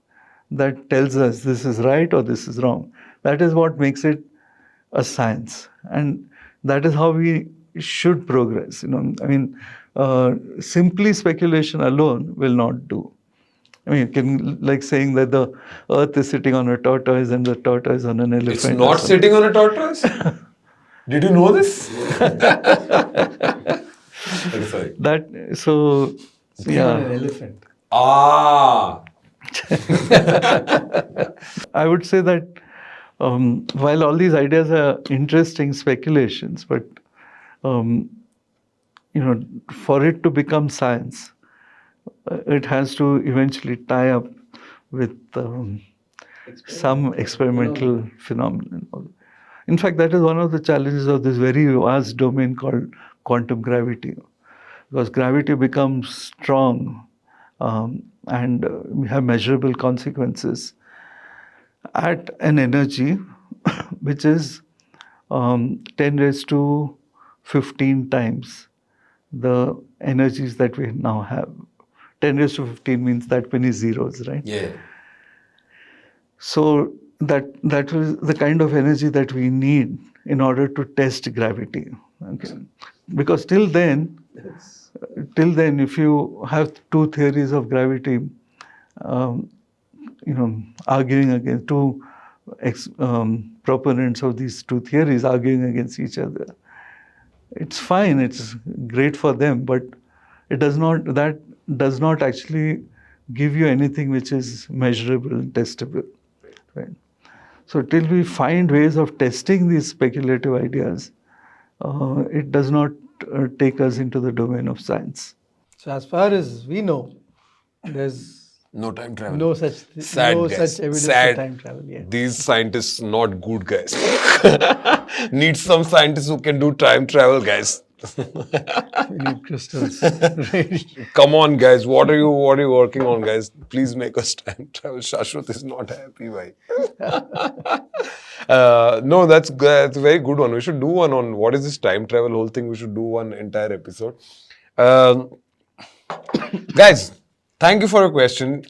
that tells us this is right or this is wrong? That is what makes it a science, and that is how we should progress. Simply speculation alone will not do. You can, like saying that the earth is sitting on a tortoise and the tortoise on an elephant. It's not sitting on a tortoise? Did you know this? Okay, sorry. Sitting on an elephant. Ah! I would say that while all these ideas are interesting speculations, but for it to become science, it has to eventually tie up with some experimental phenomenon. In fact, that is one of the challenges of this very vast domain called quantum gravity, because gravity becomes strong and we have measurable consequences at an energy which is 10 raised to 15 times the energies that we now have. 10 raised to 15 means that many zeros, right? Yeah. So that was the kind of energy that we need in order to test gravity. Okay. Because till then, if you have two theories of gravity, arguing against two proponents of these two theories arguing against each other. It's fine, it's great for them, but that does not actually give you anything which is measurable and testable. Right? So till we find ways of testing these speculative ideas, it does not take us into the domain of science. So as far as we know, there's no time travel. no such Sad, no guys. such evidence Sad. for time travel yet. These scientists not good, guys. Need some scientists who can do time travel, guys. We need crystals. Right. Come on, guys. What are you working on, guys? Please make us time travel. Shashwat is not happy, bhai. No, that's a very good one. We should do one on what is this time travel whole thing. We should do one entire episode. Guys, thank you for your question.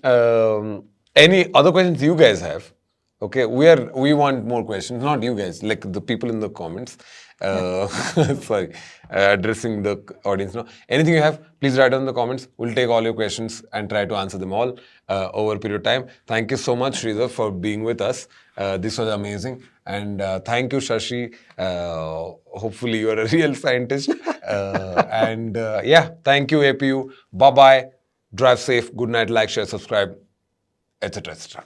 Any other questions you guys have? Okay, we want more questions, not you guys, like the people in the comments. Sorry, addressing the audience now. Anything you have, please write down in the comments. We'll take all your questions and try to answer them all over a period of time. Thank you so much, Sridhar, for being with us. This was amazing. And thank you, Shashi. Hopefully, you are a real scientist. Yeah, thank you, APU. Bye-bye. Drive safe. Good night. Like, share, subscribe, etc., etc.